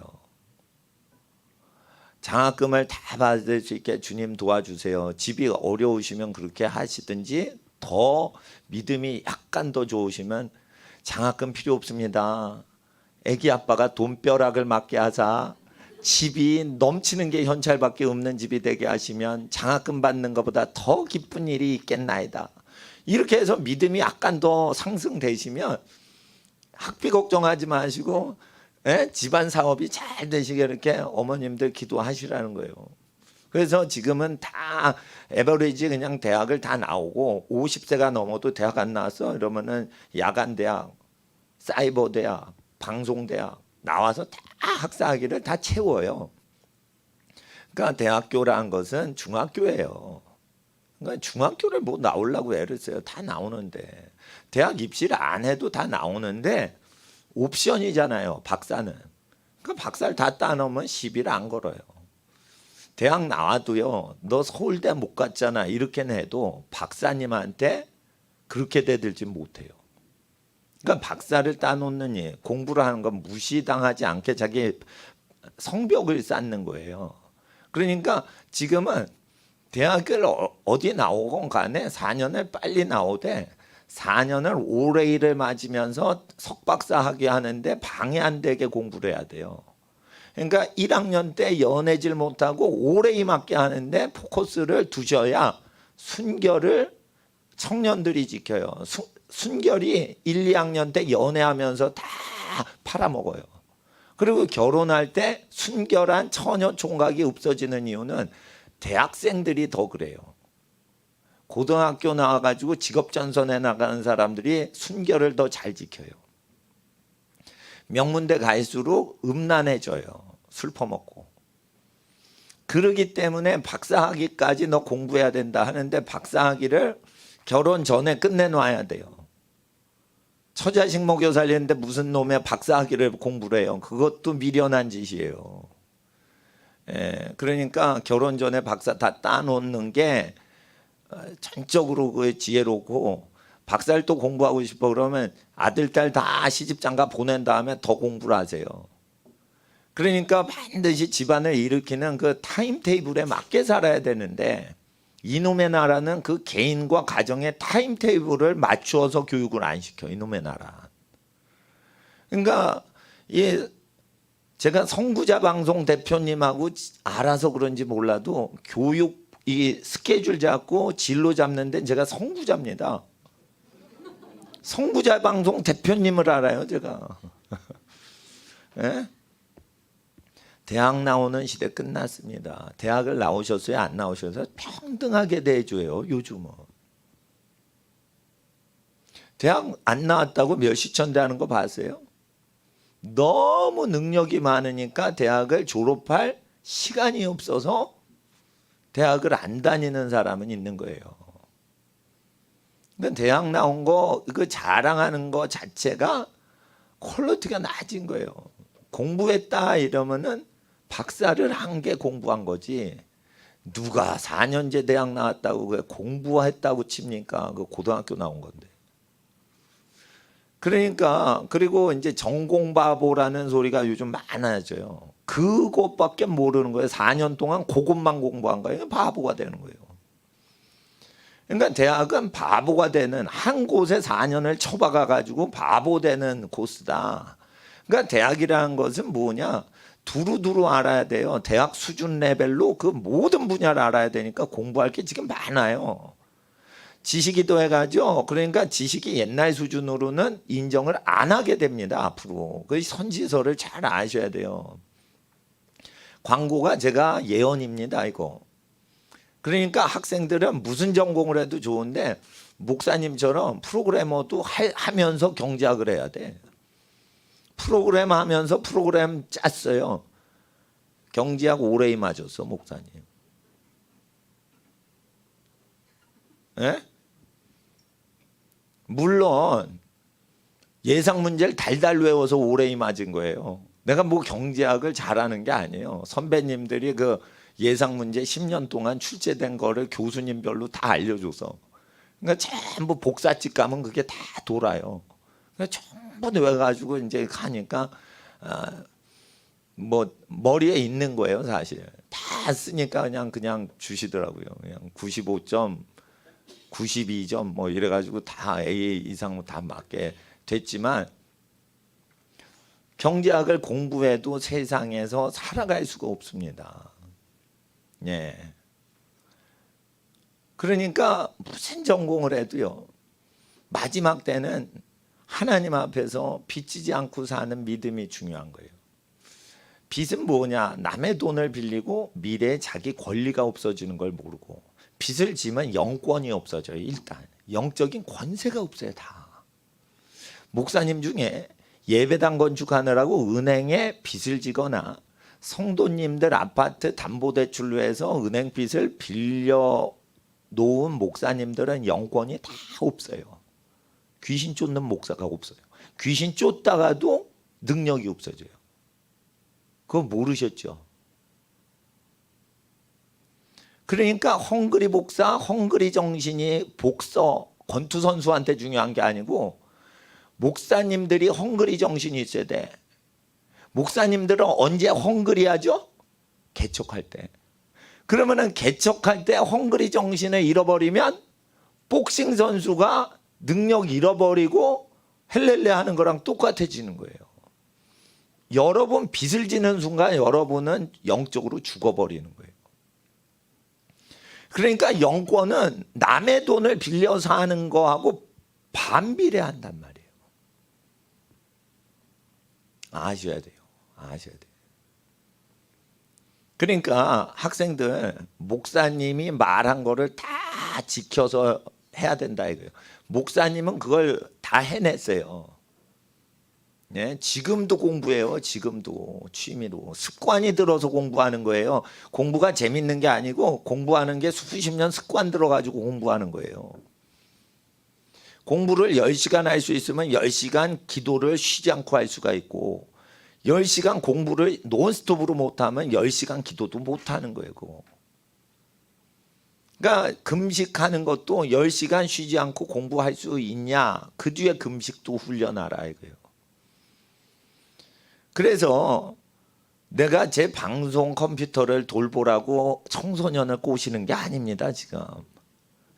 장학금을 다 받을 수 있게 주님 도와주세요. 집이 어려우시면 그렇게 하시든지 더 믿음이 약간 더 좋으시면 장학금 필요 없습니다. 애기 아빠가 돈벼락을 맞게 하사 집이 넘치는 게 현찰밖에 없는 집이 되게 하시면 장학금 받는 것보다 더 기쁜 일이 있겠나이다. 이렇게 해서 믿음이 약간 더 상승되시면 학비 걱정하지 마시고 집안 사업이 잘 되시게 이렇게 어머님들 기도하시라는 거예요. 그래서 지금은 다 에버리지 그냥 대학을 다 나오고 50세가 넘어도 대학 안 나왔어 이러면은 야간 대학, 사이버 대학, 방송 대학 나와서 다 학사학위를 다 채워요. 그러니까 대학교라는 것은 중학교예요. 그러니까 중학교를 뭐 나오려고 애를 써요. 다 나오는데 대학 입시를 안 해도 다 나오는데 옵션이잖아요. 박사는. 그러니까 박사를 다 따놓으면 시비를 안 걸어요. 대학 나와도요. 너 서울대 못 갔잖아. 이렇게는 해도 박사님한테 그렇게 대들지 못해요. 그러니까 박사를 따놓느니 공부를 하는 건 무시당하지 않게 자기 성벽을 쌓는 거예요. 그러니까 지금은 대학을 어디 나오건 간에 4년을 빨리 나오되 4년을 오래 일을 맞으면서 석박사 학위 하는데 방해 안 되게 공부를 해야 돼요. 그러니까 1학년 때 연애질 못하고 오래 임하게 하는데 포커스를 두셔야 순결을 청년들이 지켜요. 순결이 1, 2학년 때 연애하면서 다 팔아먹어요. 그리고 결혼할 때 순결한 처녀 총각이 없어지는 이유는 대학생들이 더 그래요. 고등학교 나와가지고 직업전선에 나가는 사람들이 순결을 더 잘 지켜요. 명문대 갈수록 음란해져요. 술 퍼먹고. 그러기 때문에 박사학위까지 너 공부해야 된다 하는데 박사학위를 결혼 전에 끝내놔야 돼요. 처자식 먹여 살리는데 무슨 놈의 박사학위를 공부를 해요. 그것도 미련한 짓이에요. 그러니까 결혼 전에 박사 다 따놓는 게 전적으로 그 지혜롭고 박사를 또 공부하고 싶어 그러면 아들, 딸 다 시집장가 보낸 다음에 더 공부를 하세요. 그러니까 반드시 집안을 일으키는 그 타임테이블에 맞게 살아야 되는데 이놈의 나라는 그 개인과 가정의 타임테이블을 맞추어서 교육을 안 시켜. 이놈의 나라. 그러니까 제가 선구자 방송 대표님하고 알아서 그런지 몰라도 교육 이 스케줄 잡고 진로 잡는 데는 제가 선구자입니다. 선구자 방송 대표님을 알아요, 제가. 예? 대학 나오는 시대 끝났습니다. 대학을 나오셨어요, 안 나오셔서 평등하게 대해줘요, 요즘은. 대학 안 나왔다고 멸시천대 하는 거 봤어요? 너무 능력이 많으니까 대학을 졸업할 시간이 없어서 대학을 안 다니는 사람은 있는 거예요. 그러니까 대학 나온 거 그 자랑하는 거 자체가 퀄리티가 낮은 거예요. 공부했다 이러면은 박사를 한 게 공부한 거지. 누가 4년제 대학 나왔다고 공부했다고 칩니까? 그 고등학교 나온 건데. 그러니까 그리고 이제 전공바보라는 소리가 요즘 많아져요. 그것밖에 모르는 거예요. 4년 동안 그것만 공부한 거예요. 바보가 되는 거예요. 그러니까 대학은 바보가 되는, 한 곳에 4년을 처박아 가지고 바보 되는 코스다. 그러니까 대학이라는 것은 뭐냐? 두루두루 알아야 돼요. 대학 수준 레벨로 그 모든 분야를 알아야 되니까 공부할 게 지금 많아요. 지식이 더해가죠. 그러니까 지식이 옛날 수준으로는 인정을 안 하게 됩니다. 앞으로. 그 선지서를 잘 아셔야 돼요. 광고가 제가 예언입니다. 이거. 그러니까 학생들은 무슨 전공을 해도 좋은데 목사님처럼 프로그래머도 하면서 경제학을 해야 돼. 프로그램 하면서 프로그램 짰어요. 경제학 오레이 맞았어 목사님. 예? 물론 예상 문제를 달달 외워서 오레이 맞은 거예요. 내가 뭐 경제학을 잘하는 게 아니에요. 선배님들이 그 예상 문제 10년 동안 출제된 거를 교수님별로 다 알려줘서. 그러니까 전부 복사집 가면 그게 다 돌아요. 그러니까 전부 외워가지고 이제 가니까 뭐 머리에 있는 거예요 사실. 다 쓰니까 그냥 주시더라고요. 그냥 95점, 92점 뭐 이래가지고 다 A 이상 다 맞게 됐지만 경제학을 공부해도 세상에서 살아갈 수가 없습니다. 예. 그러니까 무슨 전공을 해도요. 마지막 때는 하나님 앞에서 빚지지 않고 사는 믿음이 중요한 거예요. 빚은 뭐냐? 남의 돈을 빌리고 미래에 자기 권리가 없어지는 걸 모르고, 빚을 지면 영권이 없어져요. 일단 영적인 권세가 없어요. 다. 목사님 중에 예배당 건축하느라고 은행에 빚을 지거나 성도님들 아파트 담보대출로 해서 은행 빚을 빌려 놓은 목사님들은 영권이 다 없어요. 귀신 쫓는 목사가 없어요. 귀신 쫓다가도 능력이 없어져요. 그거 모르셨죠? 그러니까 헝그리 복사, 헝그리 정신이 복서, 권투 선수한테 중요한 게 아니고 목사님들이 헝그리 정신이 있어야 돼. 목사님들은 언제 헝그리하죠? 개척할 때. 그러면은 개척할 때 헝그리 정신을 잃어버리면 복싱 선수가 능력 잃어버리고 헬렐레 하는 거랑 똑같아지는 거예요. 여러분 빚을 지는 순간 여러분은 영적으로 죽어버리는 거예요. 그러니까 영권은 남의 돈을 빌려서 하는 거하고 반비례한단 말이에요. 아셔야 돼요. 아셔야 돼요. 그러니까 학생들 목사님이 말한 거를 다 지켜서 해야 된다 이거예요. 목사님은 그걸 다 해냈어요. 네, 지금도 공부해요. 지금도 취미로 습관이 들어서 공부하는 거예요. 공부가 재밌는 게 아니고 공부하는 게 수십 년 습관 들어가지고 공부하는 거예요. 공부를 10시간 할 수 있으면 10시간 기도를 쉬지 않고 할 수가 있고 10시간 공부를 논스톱으로 못하면 10시간 기도도 못하는 거예요. 그거. 그러니까 금식하는 것도 10시간 쉬지 않고 공부할 수 있냐. 그 뒤에 금식도 훈련하라 이거예요. 그래서 내가 제 방송 컴퓨터를 돌보라고 청소년을 꼬시는 게 아닙니다. 지금.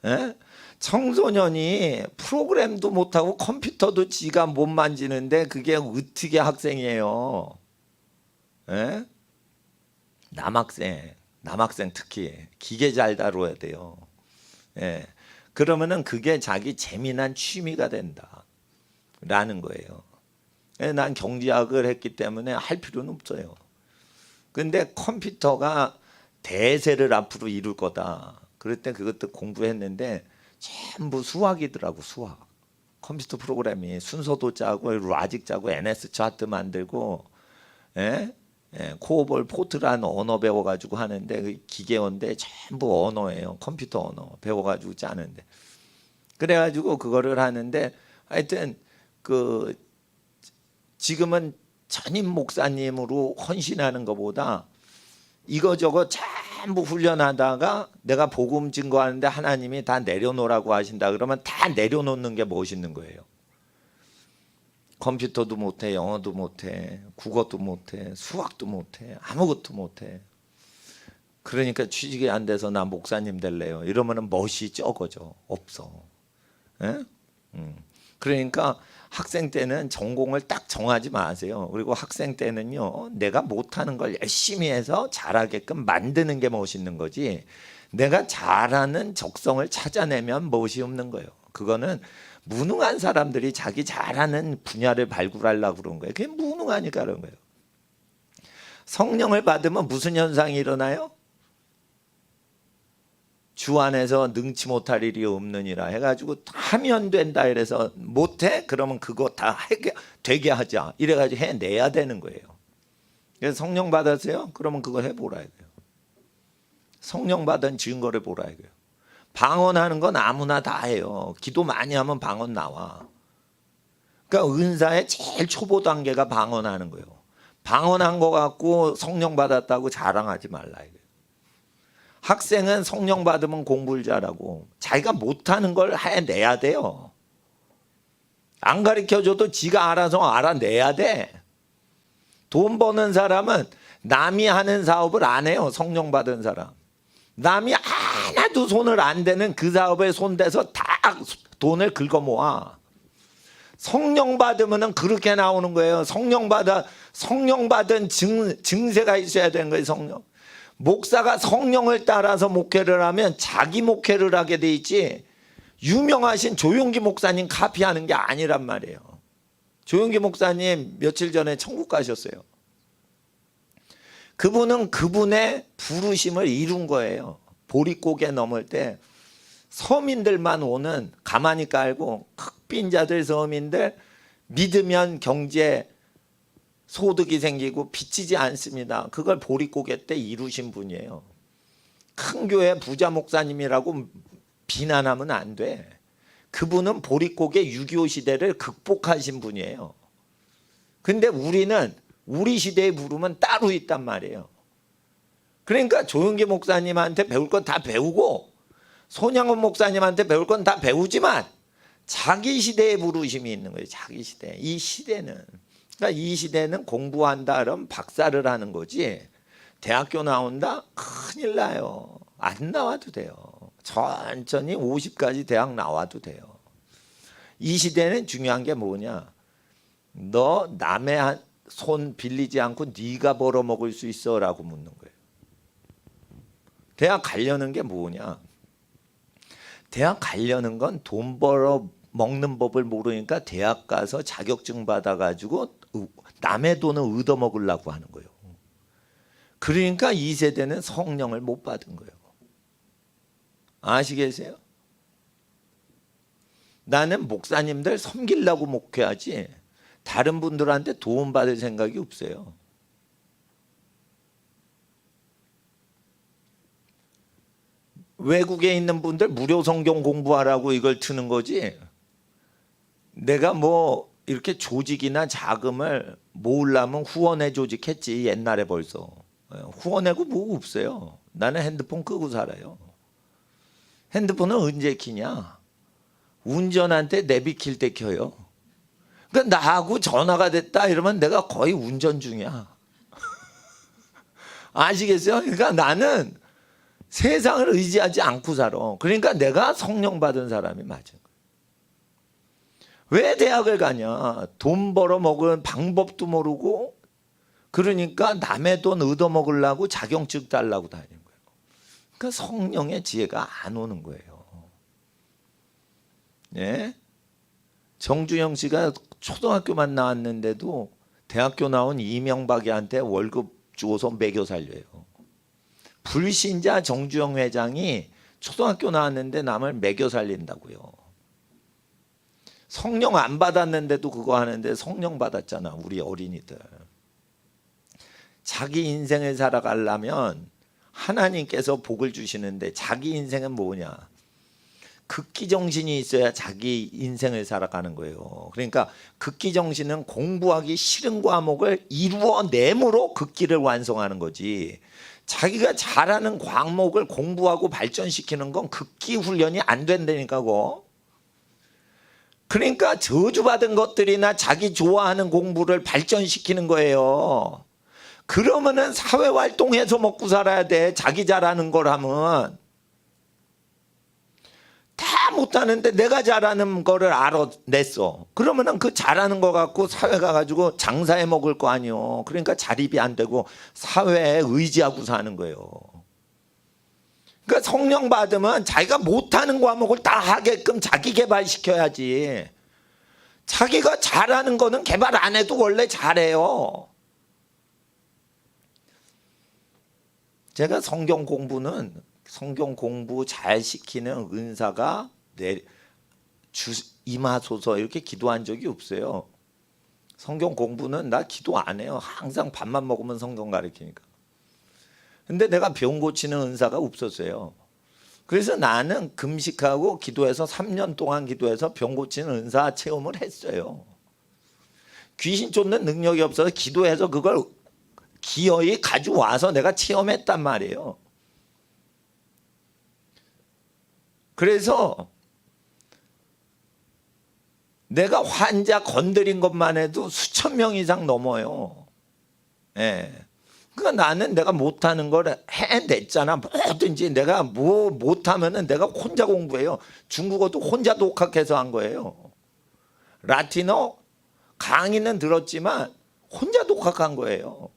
에? 청소년이 프로그램도 못하고 컴퓨터도 지가 못 만지는데 그게 어떻게 학생이에요. 에? 남학생 특히 기계 잘 다뤄야 돼요. 예. 그러면은 그게 자기 재미난 취미가 된다 라는 거예요. 난 경제학을 했기 때문에 할 필요는 없어요. 근데 컴퓨터가 대세를 앞으로 이룰 거다. 그럴 때 그것도 공부했는데 전부 수학이더라고. 수학. 컴퓨터 프로그램이 순서도 짜고 로직 짜고 NS 차트 만들고 코어볼 포트라는 언어 배워가지고 하는데 그 기계어인데 전부 언어예요. 컴퓨터 언어 배워가지고 짜는데. 그래가지고 그거를 하는데 하여튼 그 지금은 전임 목사님으로 헌신하는 것보다 이거저거 전부 훈련하다가 내가 복음 증거하는데 하나님이 다 내려놓으라고 하신다 그러면 다 내려놓는 게 멋있는 거예요. 컴퓨터도 못해, 영어도 못해, 국어도 못해, 수학도 못해, 아무것도 못해. 그러니까 취직이 안 돼서 나 목사님 될래요. 이러면은 멋이 적어져. 없어. 예? 그러니까 학생 때는 전공을 딱 정하지 마세요. 그리고 학생 때는요, 내가 못하는 걸 열심히 해서 잘하게끔 만드는 게 멋있는 거지, 내가 잘하는 적성을 찾아내면 멋이 없는 거예요. 그거는 무능한 사람들이 자기 잘하는 분야를 발굴하려고 그런 거예요. 그게 무능하니까 그런 거예요. 성령을 받으면 무슨 현상이 일어나요? 주 안에서 능치 못할 일이 없느니라 해가지고 하면 된다 이래서 못해? 그러면 그거 다 되게 하자 이래가지고 해내야 되는 거예요. 그래서 성령 받았어요? 그러면 그거 해보라 이거예요. 성령 받은 증거를 보라 이거예요. 방언하는 건 아무나 다 해요. 기도 많이 하면 방언 나와. 그러니까 은사의 제일 초보 단계가 방언하는 거예요. 방언한 거 갖고 성령 받았다고 자랑하지 말라 이거예요. 학생은 성령 받으면 공부를 잘하고 자기가 못하는 걸 해내야 돼요. 안 가르쳐줘도 지가 알아서 알아내야 돼. 돈 버는 사람은 남이 하는 사업을 안 해요. 성령 받은 사람. 남이 하나도 손을 안 대는 그 사업에 손대서 다 돈을 긁어 모아. 성령 받으면은 그렇게 나오는 거예요. 성령 받은 증세가 있어야 되는 거예요. 성령. 목사가 성령을 따라서 목회를 하면 자기 목회를 하게 돼 있지, 유명하신 조용기 목사님 카피하는 게 아니란 말이에요. 조용기 목사님 며칠 전에 천국 가셨어요. 그분은 그분의 부르심을 이룬 거예요. 보릿고개 넘을 때 서민들만 오는, 가만히 깔고 흑빈자들 서민들 믿으면 경제 소득이 생기고 빚지지 않습니다. 그걸 보릿고개 때 이루신 분이에요. 큰 교회 부자 목사님이라고 비난하면 안 돼. 그분은 보릿고개 6.25 시대를 극복하신 분이에요. 근데 우리는 우리 시대에 부르면 따로 있단 말이에요. 그러니까 조용기 목사님한테 배울 건 다 배우고 손양원 목사님한테 배울 건 다 배우지만 자기 시대의 부르심이 있는 거예요. 자기 시대. 이 시대는, 그러니까 이 시대는 공부한다 그러면 박사를 하는 거지, 대학교 나온다? 큰일 나요. 안 나와도 돼요. 천천히 50까지 대학 나와도 돼요. 이 시대는 중요한 게 뭐냐, 너 남의 손 빌리지 않고 네가 벌어먹을 수 있어? 라고 묻는 거예요. 대학 가려는 게 뭐냐, 대학 가려는 건 돈 벌어 먹는 법을 모르니까 대학 가서 자격증 받아가지고 남의 돈을 얻어먹으려고 하는 거예요. 그러니까 이 세대는 성령을 못 받은 거예요. 아시겠어요? 나는 목사님들 섬기려고 목회하지 다른 분들한테 도움받을 생각이 없어요. 외국에 있는 분들 무료 성경 공부하라고 이걸 트는 거지, 내가 뭐 이렇게 조직이나 자금을 모으려면 후원회 조직했지 옛날에. 벌써 후원회고 뭐 없어요. 나는 핸드폰 끄고 살아요. 핸드폰은 언제 켜냐, 운전할 때 내비 킬 때 켜요. 그러니까 나하고 전화가 됐다 이러면 내가 거의 운전 중이야. 아시겠어요? 그러니까 나는 세상을 의지하지 않고 살아. 그러니까 내가 성령 받은 사람이 맞은 거야. 왜 대학을 가냐, 돈 벌어 먹은 방법도 모르고, 그러니까 남의 돈 얻어먹으려고 자격증 달라고 다니는 거예요. 그러니까 성령의 지혜가 안 오는 거예요. 예? 정주영 씨가 초등학교만 나왔는데도 대학교 나온 이명박이한테 월급 주어서 먹여 살려요. 불신자 정주영 회장이 초등학교 나왔는데 남을 먹여 살린다고요. 성령 안 받았는데도 그거 하는데 성령 받았잖아, 우리 어린이들. 자기 인생을 살아가려면 하나님께서 복을 주시는데 자기 인생은 뭐냐, 극기정신이 있어야 자기 인생을 살아가는 거예요. 그러니까 극기정신은 공부하기 싫은 과목을 이루어내므로 극기를 완성하는 거지, 자기가 잘하는 과목을 공부하고 발전시키는 건 극기 훈련이 안 된다니까. 그거 그러니까 저주받은 것들이나 자기 좋아하는 공부를 발전시키는 거예요. 그러면은 사회활동해서 먹고 살아야 돼. 자기 잘하는 걸 하면. 다 못하는데 내가 잘하는 거를 알아냈어. 그러면은 그 잘하는 거 갖고 사회 가가지고 장사해 먹을 거 아니요. 그러니까 자립이 안 되고 사회에 의지하고 사는 거예요. 그러니까 성령 받으면 자기가 못하는 과목을 다 하게끔 자기 개발시켜야지. 자기가 잘하는 거는 개발 안 해도 원래 잘해요. 제가 성경 공부 잘 시키는 은사가 임하소서 이렇게 기도한 적이 없어요. 성경 공부는 나 기도 안 해요. 항상 밥만 먹으면 성경 가르치니까. 근데 내가 병 고치는 은사가 없었어요. 그래서 나는 금식하고 기도해서 3년 동안 기도해서 병 고치는 은사 체험을 했어요. 귀신 쫓는 능력이 없어서 기도해서 그걸 기어이 가져와서 내가 체험했단 말이에요. 그래서 내가 환자 건드린 것만 해도 수천 명 이상 넘어요. 예. 그러니까 나는 내가 못하는 걸 해냈잖아. 뭐든지 내가 뭐 못하면은 내가 혼자 공부해요. 중국어도 혼자 독학해서 한 거예요. 라틴어 강의는 들었지만 혼자 독학한 거예요.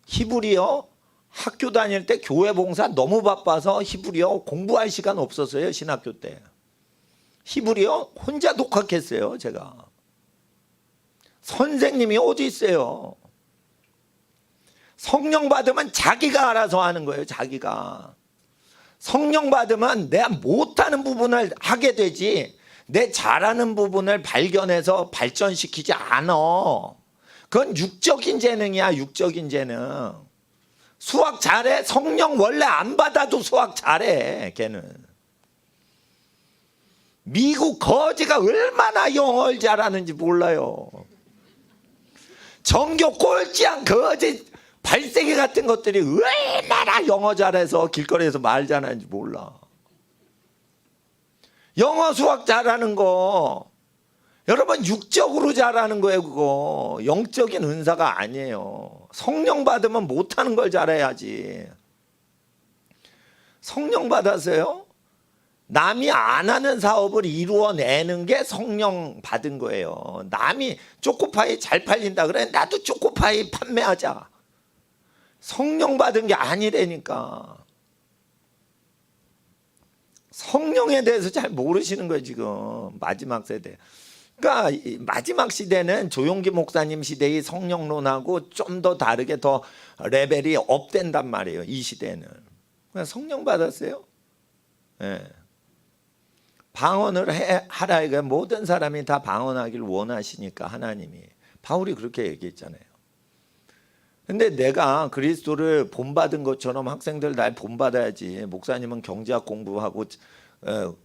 히브리어 학교 다닐 때 교회 봉사 너무 바빠서 히브리어 공부할 시간 없었어요. 신학교 때. 히브리어 혼자 독학했어요. 제가. 선생님이 어디 있어요. 성령 받으면 자기가 알아서 하는 거예요. 자기가. 성령 받으면 내가 못하는 부분을 하게 되지 내 잘하는 부분을 발견해서 발전시키지 않아. 그건 육적인 재능이야. 육적인 재능. 수학 잘해. 성령 원래 안 받아도 수학 잘해. 걔는. 미국 거지가 얼마나 영어를 잘하는지 몰라요. 정교 꼴찌한 거지 발세기 같은 것들이 얼마나 영어 잘해서 길거리에서 말 잘하는지 몰라. 영어 수학 잘하는 거 여러분 육적으로 잘하는 거예요. 그거 영적인 은사가 아니에요. 성령 받으면 못하는 걸 잘해야지. 성령 받았어요? 남이 안 하는 사업을 이루어내는 게 성령 받은 거예요. 남이 초코파이 잘 팔린다 그래 나도 초코파이 판매하자. 성령 받은 게 아니라니까. 성령에 대해서 잘 모르시는 거예요. 지금 마지막 세대. 그러니까 마지막 시대는 조용기 목사님 시대의 성령론하고 좀 더 다르게 더 레벨이 업된단 말이에요. 이 시대는. 그냥 성령 받았어요. 네. 방언을 하라 이거 모든 사람이 다 방언하기를 원하시니까 하나님이. 바울이 그렇게 얘기했잖아요. 근데 내가 그리스도를 본받은 것처럼 학생들 날 본받아야지. 목사님은 경제학 공부하고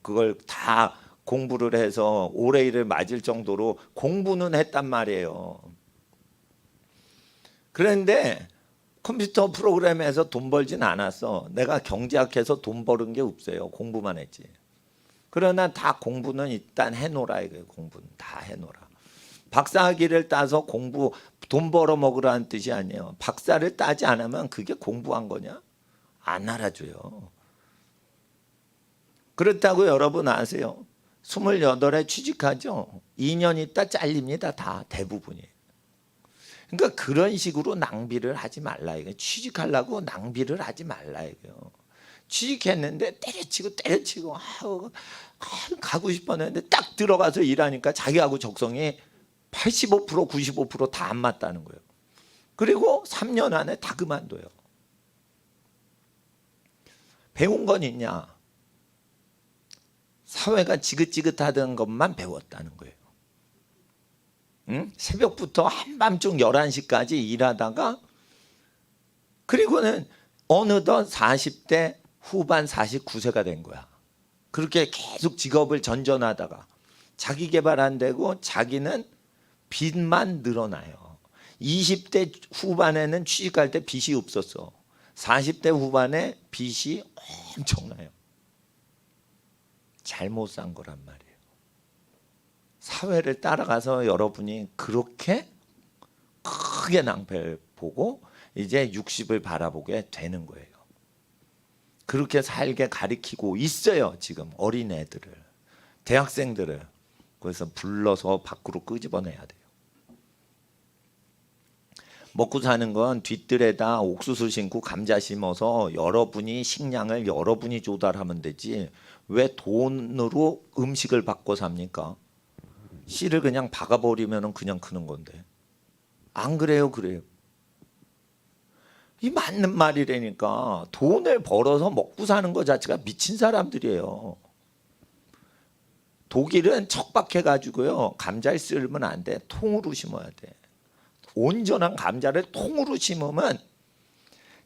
그걸 다 공부를 해서 올해일을 맞을 정도로 공부는 했단 말이에요. 그런데 컴퓨터 프로그램에서 돈 벌진 않았어. 내가 경제학해서 돈 버는 게 없어요. 공부만 했지. 그러나 다 공부는 일단 해놓으라 이거예요. 공부는 다 해놓으라. 박사학위를 따서 공부 돈 벌어 먹으라는 뜻이 아니에요. 박사를 따지 않으면 그게 공부한 거냐? 안 알아줘요. 그렇다고 여러분 아세요? 28에 취직하죠. 2년 있다 잘립니다. 다 대부분이. 그러니까 그런 식으로 낭비를 하지 말라 이거예요. 취직하려고 낭비를 하지 말라 이거예요. 취직했는데 때려치고 가고 싶었는데 딱 들어가서 일하니까 자기하고 적성이 85% 95% 다 안 맞다는 거예요. 그리고 3년 안에 다 그만둬요. 배운 건 있냐? 사회가 지긋지긋하던 것만 배웠다는 거예요. 응? 새벽부터 한밤중 11시까지 일하다가 그리고는 어느덧 40대 후반 49세가 된 거야. 그렇게 계속 직업을 전전하다가 자기 개발 안 되고 자기는 빚만 늘어나요. 20대 후반에는 취직할 때 빚이 없었어. 40대 후반에 빚이 엄청나요. 잘못 산 거란 말이에요. 사회를 따라가서 여러분이 그렇게 크게 낭패를 보고 이제 60을 바라보게 되는 거예요. 그렇게 살게 가리키고 있어요. 지금 어린애들을, 대학생들을. 그래서 불러서 밖으로 끄집어내야 돼요. 먹고 사는 건 뒤뜰에다 옥수수 심고 감자 심어서 여러분이 식량을 여러분이 조달하면 되지 왜 돈으로 음식을 바꿔 삽니까? 씨를 그냥 박아버리면 그냥 크는 건데. 안 그래요? 그래요. 이 맞는 말이라니까. 돈을 벌어서 먹고 사는 것 자체가 미친 사람들이에요. 독일은 척박해가지고요. 감자를 썰면 안 돼. 통으로 심어야 돼. 온전한 감자를 통으로 심으면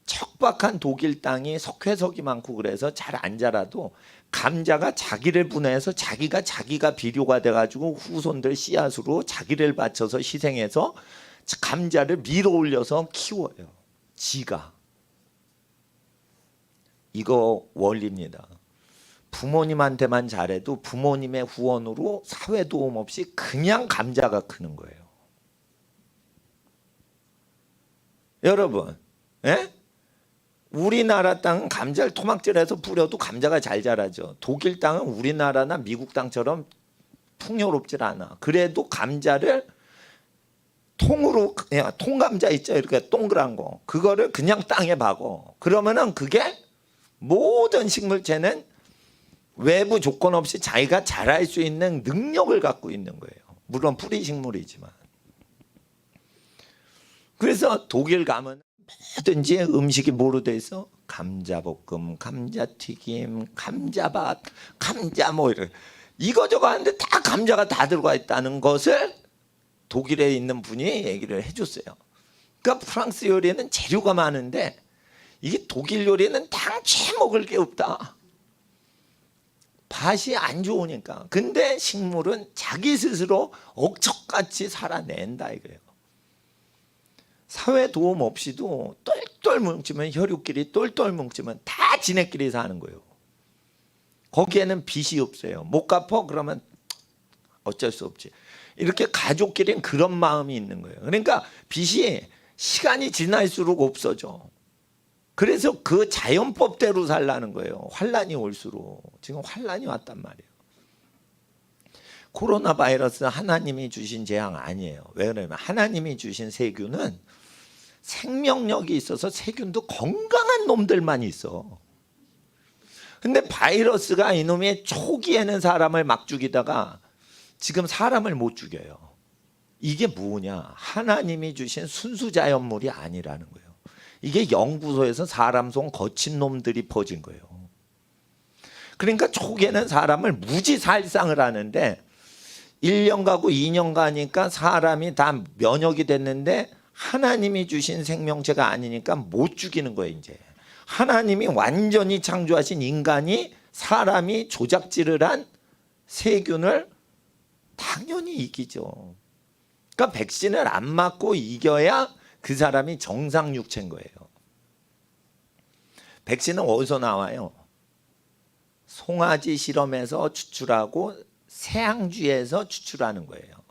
척박한 독일 땅이 석회석이 많고 그래서 잘 안 자라도 감자가 자기를 분해해서 자기가 비료가 돼가지고 후손들 씨앗으로 자기를 바쳐서 희생해서 감자를 밀어 올려서 키워요. 지가. 이거 원리입니다. 부모님한테만 잘해도 부모님의 후원으로 사회 도움 없이 그냥 감자가 크는 거예요. 여러분, 예? 우리나라 땅은 감자를 토막질해서 뿌려도 감자가 잘 자라죠. 독일 땅은 우리나라나 미국 땅처럼 풍요롭질 않아. 그래도 감자를 통으로, 통감자 있죠. 이렇게 동그란 거. 그거를 그냥 땅에 박어. 그러면은 그게 모든 식물체는 외부 조건 없이 자기가 자랄 수 있는 능력을 갖고 있는 거예요. 물론 뿌리 식물이지만. 그래서 독일 가면 뭐든지 음식이 뭐로 돼 있어? 감자볶음, 감자튀김, 감자밥, 감자 뭐 이런 이거저거 하는데 다 감자가 다 들어가 있다는 것을 독일에 있는 분이 얘기를 해줬어요. 그러니까 프랑스 요리에는 재료가 많은데 이게 독일 요리에는 당최 먹을 게 없다. 밭이 안 좋으니까. 근데 식물은 자기 스스로 억척같이 살아낸다 이거예요. 사회 도움 없이도 똘똘 뭉치면 혈육끼리 똘똘 뭉치면 다 지네끼리 사는 거예요. 거기에는 빚이 없어요. 못 갚어? 그러면 어쩔 수 없지. 이렇게 가족끼리는 그런 마음이 있는 거예요. 그러니까 빚이 시간이 지날수록 없어져. 그래서 그 자연법대로 살라는 거예요. 환란이 올수록. 지금 환란이 왔단 말이에요. 코로나 바이러스 하나님이 주신 재앙 아니에요. 왜 그러냐면 하나님이 주신 세균은 생명력이 있어서 세균도 건강한 놈들만 있어. 근데 바이러스가 이놈의 초기에는 사람을 막 죽이다가 지금 사람을 못 죽여요. 이게 뭐냐? 하나님이 주신 순수자연물이 아니라는 거예요. 이게 연구소에서 사람 손 거친 놈들이 퍼진 거예요. 그러니까 초기에는 사람을 무지살상을 하는데 1년 가고 2년 가니까 사람이 다 면역이 됐는데 하나님이 주신 생명체가 아니니까 못 죽이는 거예요. 이제 하나님이 완전히 창조하신 인간이 사람이 조작질을 한 세균을 당연히 이기죠. 그러니까 백신을 안 맞고 이겨야 그 사람이 정상 육체인 거예요. 백신은 어디서 나와요? 송아지 실험에서 추출하고 새양쥐에서 추출하는 거예요.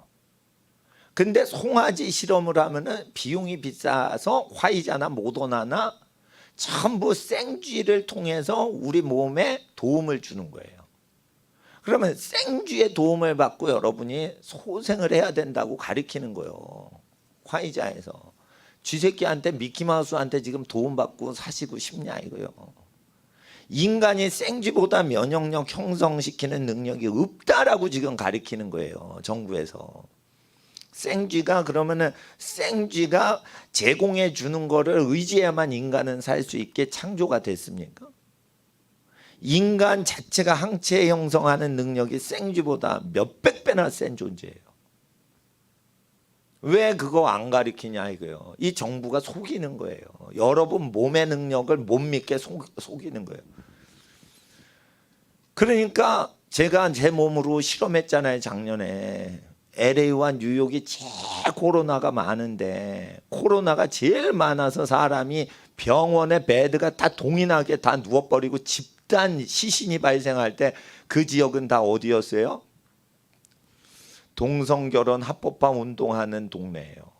근데 송아지 실험을 하면은 비용이 비싸서 화이자나 모더나나 전부 생쥐를 통해서 우리 몸에 도움을 주는 거예요. 그러면 생쥐의 도움을 받고 여러분이 소생을 해야 된다고 가르치는 거예요. 화이자에서. 쥐새끼한테 미키마우스한테 지금 도움받고 사시고 싶냐 이거요. 인간이 생쥐보다 면역력 형성시키는 능력이 없다라고 지금 가르치는 거예요. 정부에서. 생쥐가 그러면은 생쥐가 제공해 주는 거를 의지해야만 인간은 살 수 있게 창조가 됐습니까? 인간 자체가 항체 형성하는 능력이 생쥐보다 몇백 배나 센 존재예요. 왜 그거 안 가르치냐 이거예요. 이 정부가 속이는 거예요. 여러분 몸의 능력을 못 믿게 속이는 거예요. 그러니까 제가 제 몸으로 실험했잖아요. 작년에. LA와 뉴욕이 제일 코로나가 많은데 코로나가 제일 많아서 사람이 병원에 베드가 다 동인하게 다 누워버리고 집단 시신이 발생할 때 그 지역은 다 어디였어요? 동성결혼 합법화 운동하는 동네예요.